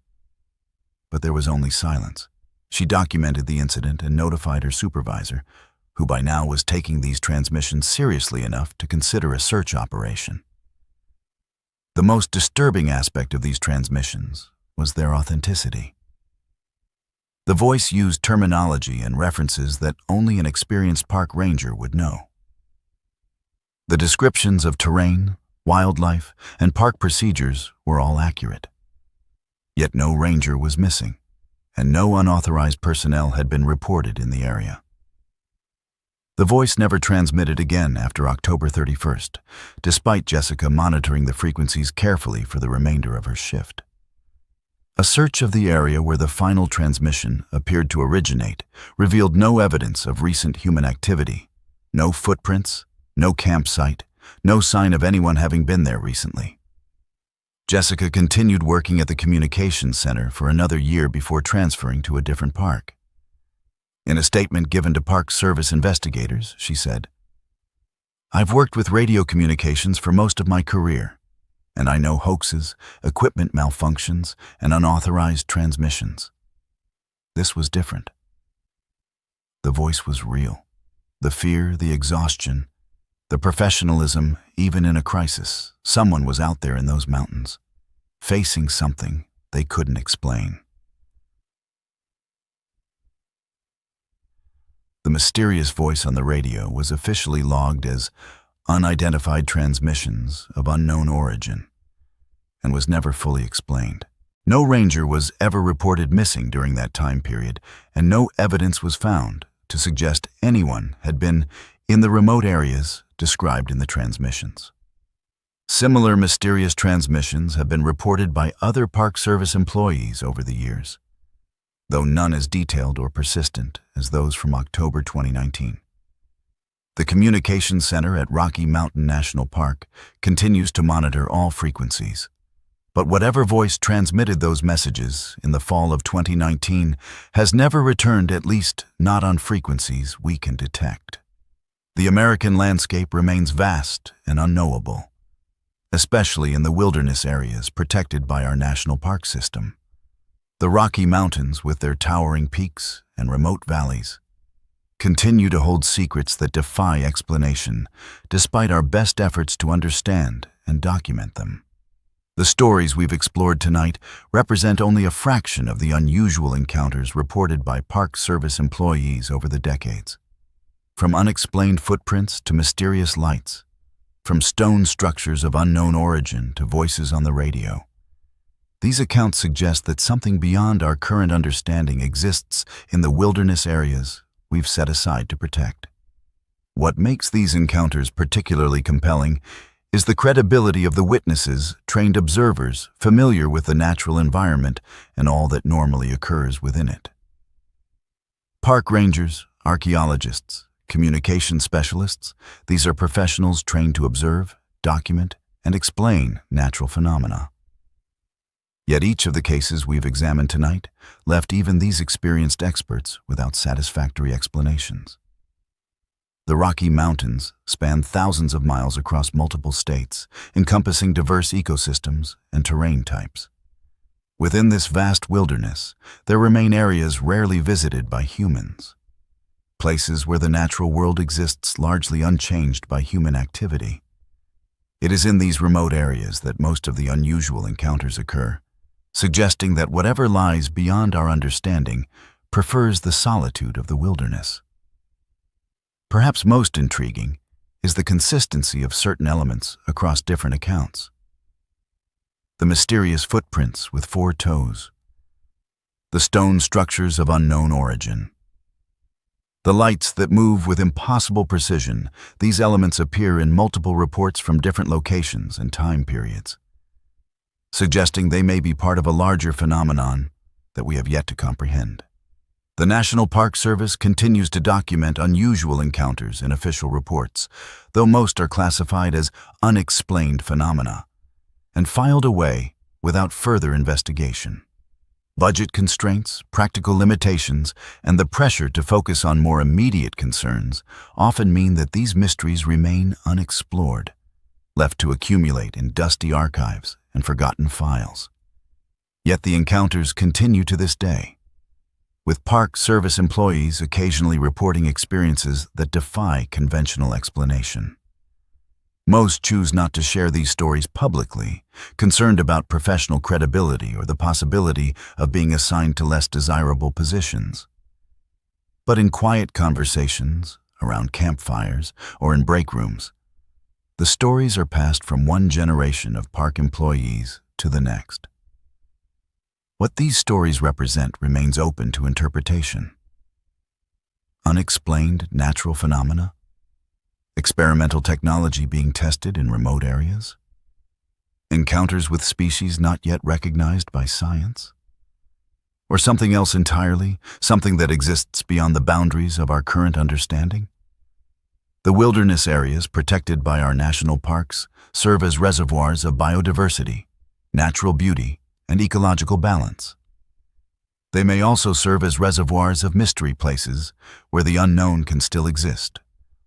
But there was only silence. She documented the incident and notified her supervisor, who by now was taking these transmissions seriously enough to consider a search operation. The most disturbing aspect of these transmissions was their authenticity. The voice used terminology and references that only an experienced park ranger would know. The descriptions of terrain, wildlife, and park procedures were all accurate. Yet no ranger was missing, and no unauthorized personnel had been reported in the area. The voice never transmitted again after October 31st, despite Jessica monitoring the frequencies carefully for the remainder of her shift. A search of the area where the final transmission appeared to originate revealed no evidence of recent human activity, no footprints, no campsite, no sign of anyone having been there recently. Jessica continued working at the communications center for another year before transferring to a different park. In a statement given to Park Service investigators, she said, "I've worked with radio communications for most of my career, and I know hoaxes, equipment malfunctions, and unauthorized transmissions. This was different. The voice was real. The fear, the exhaustion, the professionalism, even in a crisis. Someone was out there in those mountains, facing something they couldn't explain." The mysterious voice on the radio was officially logged as unidentified transmissions of unknown origin and was never fully explained. No ranger was ever reported missing during that time period, and no evidence was found to suggest anyone had been in the remote areas described in the transmissions. Similar mysterious transmissions have been reported by other Park Service employees over the years, though none as detailed or persistent as those from October 2019. The Communications Center at Rocky Mountain National Park continues to monitor all frequencies, but whatever voice transmitted those messages in the fall of 2019 has never returned, at least not on frequencies we can detect. The American landscape remains vast and unknowable, especially in the wilderness areas protected by our national park system. The Rocky Mountains, with their towering peaks and remote valleys, continue to hold secrets that defy explanation, despite our best efforts to understand and document them. The stories we've explored tonight represent only a fraction of the unusual encounters reported by Park Service employees over the decades. From unexplained footprints to mysterious lights, from stone structures of unknown origin to voices on the radio, these accounts suggest that something beyond our current understanding exists in the wilderness areas we've set aside to protect. What makes these encounters particularly compelling is the credibility of the witnesses, trained observers familiar with the natural environment and all that normally occurs within it. Park rangers, archaeologists, communication specialists, these are professionals trained to observe, document, and explain natural phenomena. Yet each of the cases we've examined tonight left even these experienced experts without satisfactory explanations. The Rocky Mountains span thousands of miles across multiple states, encompassing diverse ecosystems and terrain types. Within this vast wilderness, there remain areas rarely visited by humans, places where the natural world exists largely unchanged by human activity. It is in these remote areas that most of the unusual encounters occur, suggesting that whatever lies beyond our understanding prefers the solitude of the wilderness. Perhaps most intriguing is the consistency of certain elements across different accounts. The mysterious footprints with 4 toes, the stone structures of unknown origin, the lights that move with impossible precision. These elements appear in multiple reports from different locations and time periods, suggesting they may be part of a larger phenomenon that we have yet to comprehend. The National Park Service continues to document unusual encounters in official reports, though most are classified as unexplained phenomena and filed away without further investigation. Budget constraints, practical limitations, and the pressure to focus on more immediate concerns often mean that these mysteries remain unexplored, left to accumulate in dusty archives and forgotten files. Yet the encounters continue to this day, with Park Service employees occasionally reporting experiences that defy conventional explanation. Most choose not to share these stories publicly, concerned about professional credibility or the possibility of being assigned to less desirable positions. But in quiet conversations, around campfires, or in break rooms, the stories are passed from one generation of park employees to the next. What these stories represent remains open to interpretation. Unexplained natural phenomena, experimental technology being tested in remote areas, encounters with species not yet recognized by science, or something else entirely, something that exists beyond the boundaries of our current understanding. The wilderness areas protected by our national parks serve as reservoirs of biodiversity, natural beauty, and ecological balance. They may also serve as reservoirs of mystery, places where the unknown can still exist,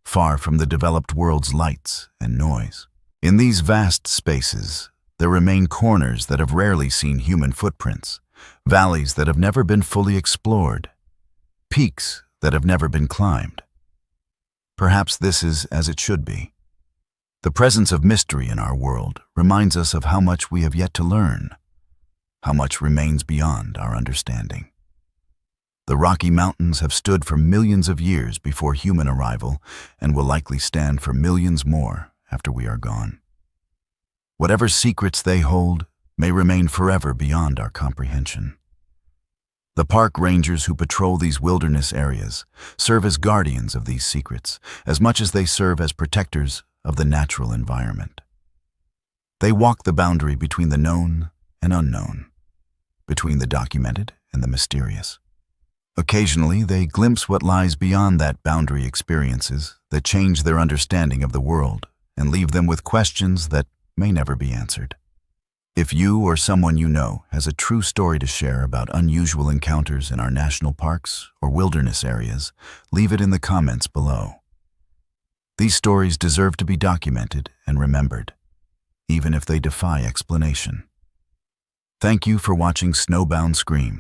far from the developed world's lights and noise. In these vast spaces, there remain corners that have rarely seen human footprints, valleys that have never been fully explored, peaks that have never been climbed. Perhaps this is as it should be. The presence of mystery in our world reminds us of how much we have yet to learn, how much remains beyond our understanding. The Rocky Mountains have stood for millions of years before human arrival and will likely stand for millions more after we are gone. Whatever secrets they hold may remain forever beyond our comprehension. The park rangers who patrol these wilderness areas serve as guardians of these secrets as much as they serve as protectors of the natural environment. They walk the boundary between the known and unknown, between the documented and the mysterious. Occasionally, they glimpse what lies beyond that boundary, experiences that change their understanding of the world and leave them with questions that may never be answered. If you or someone you know has a true story to share about unusual encounters in our national parks or wilderness areas, leave it in the comments below. These stories deserve to be documented and remembered, even if they defy explanation. Thank you for watching Snowbound Scream.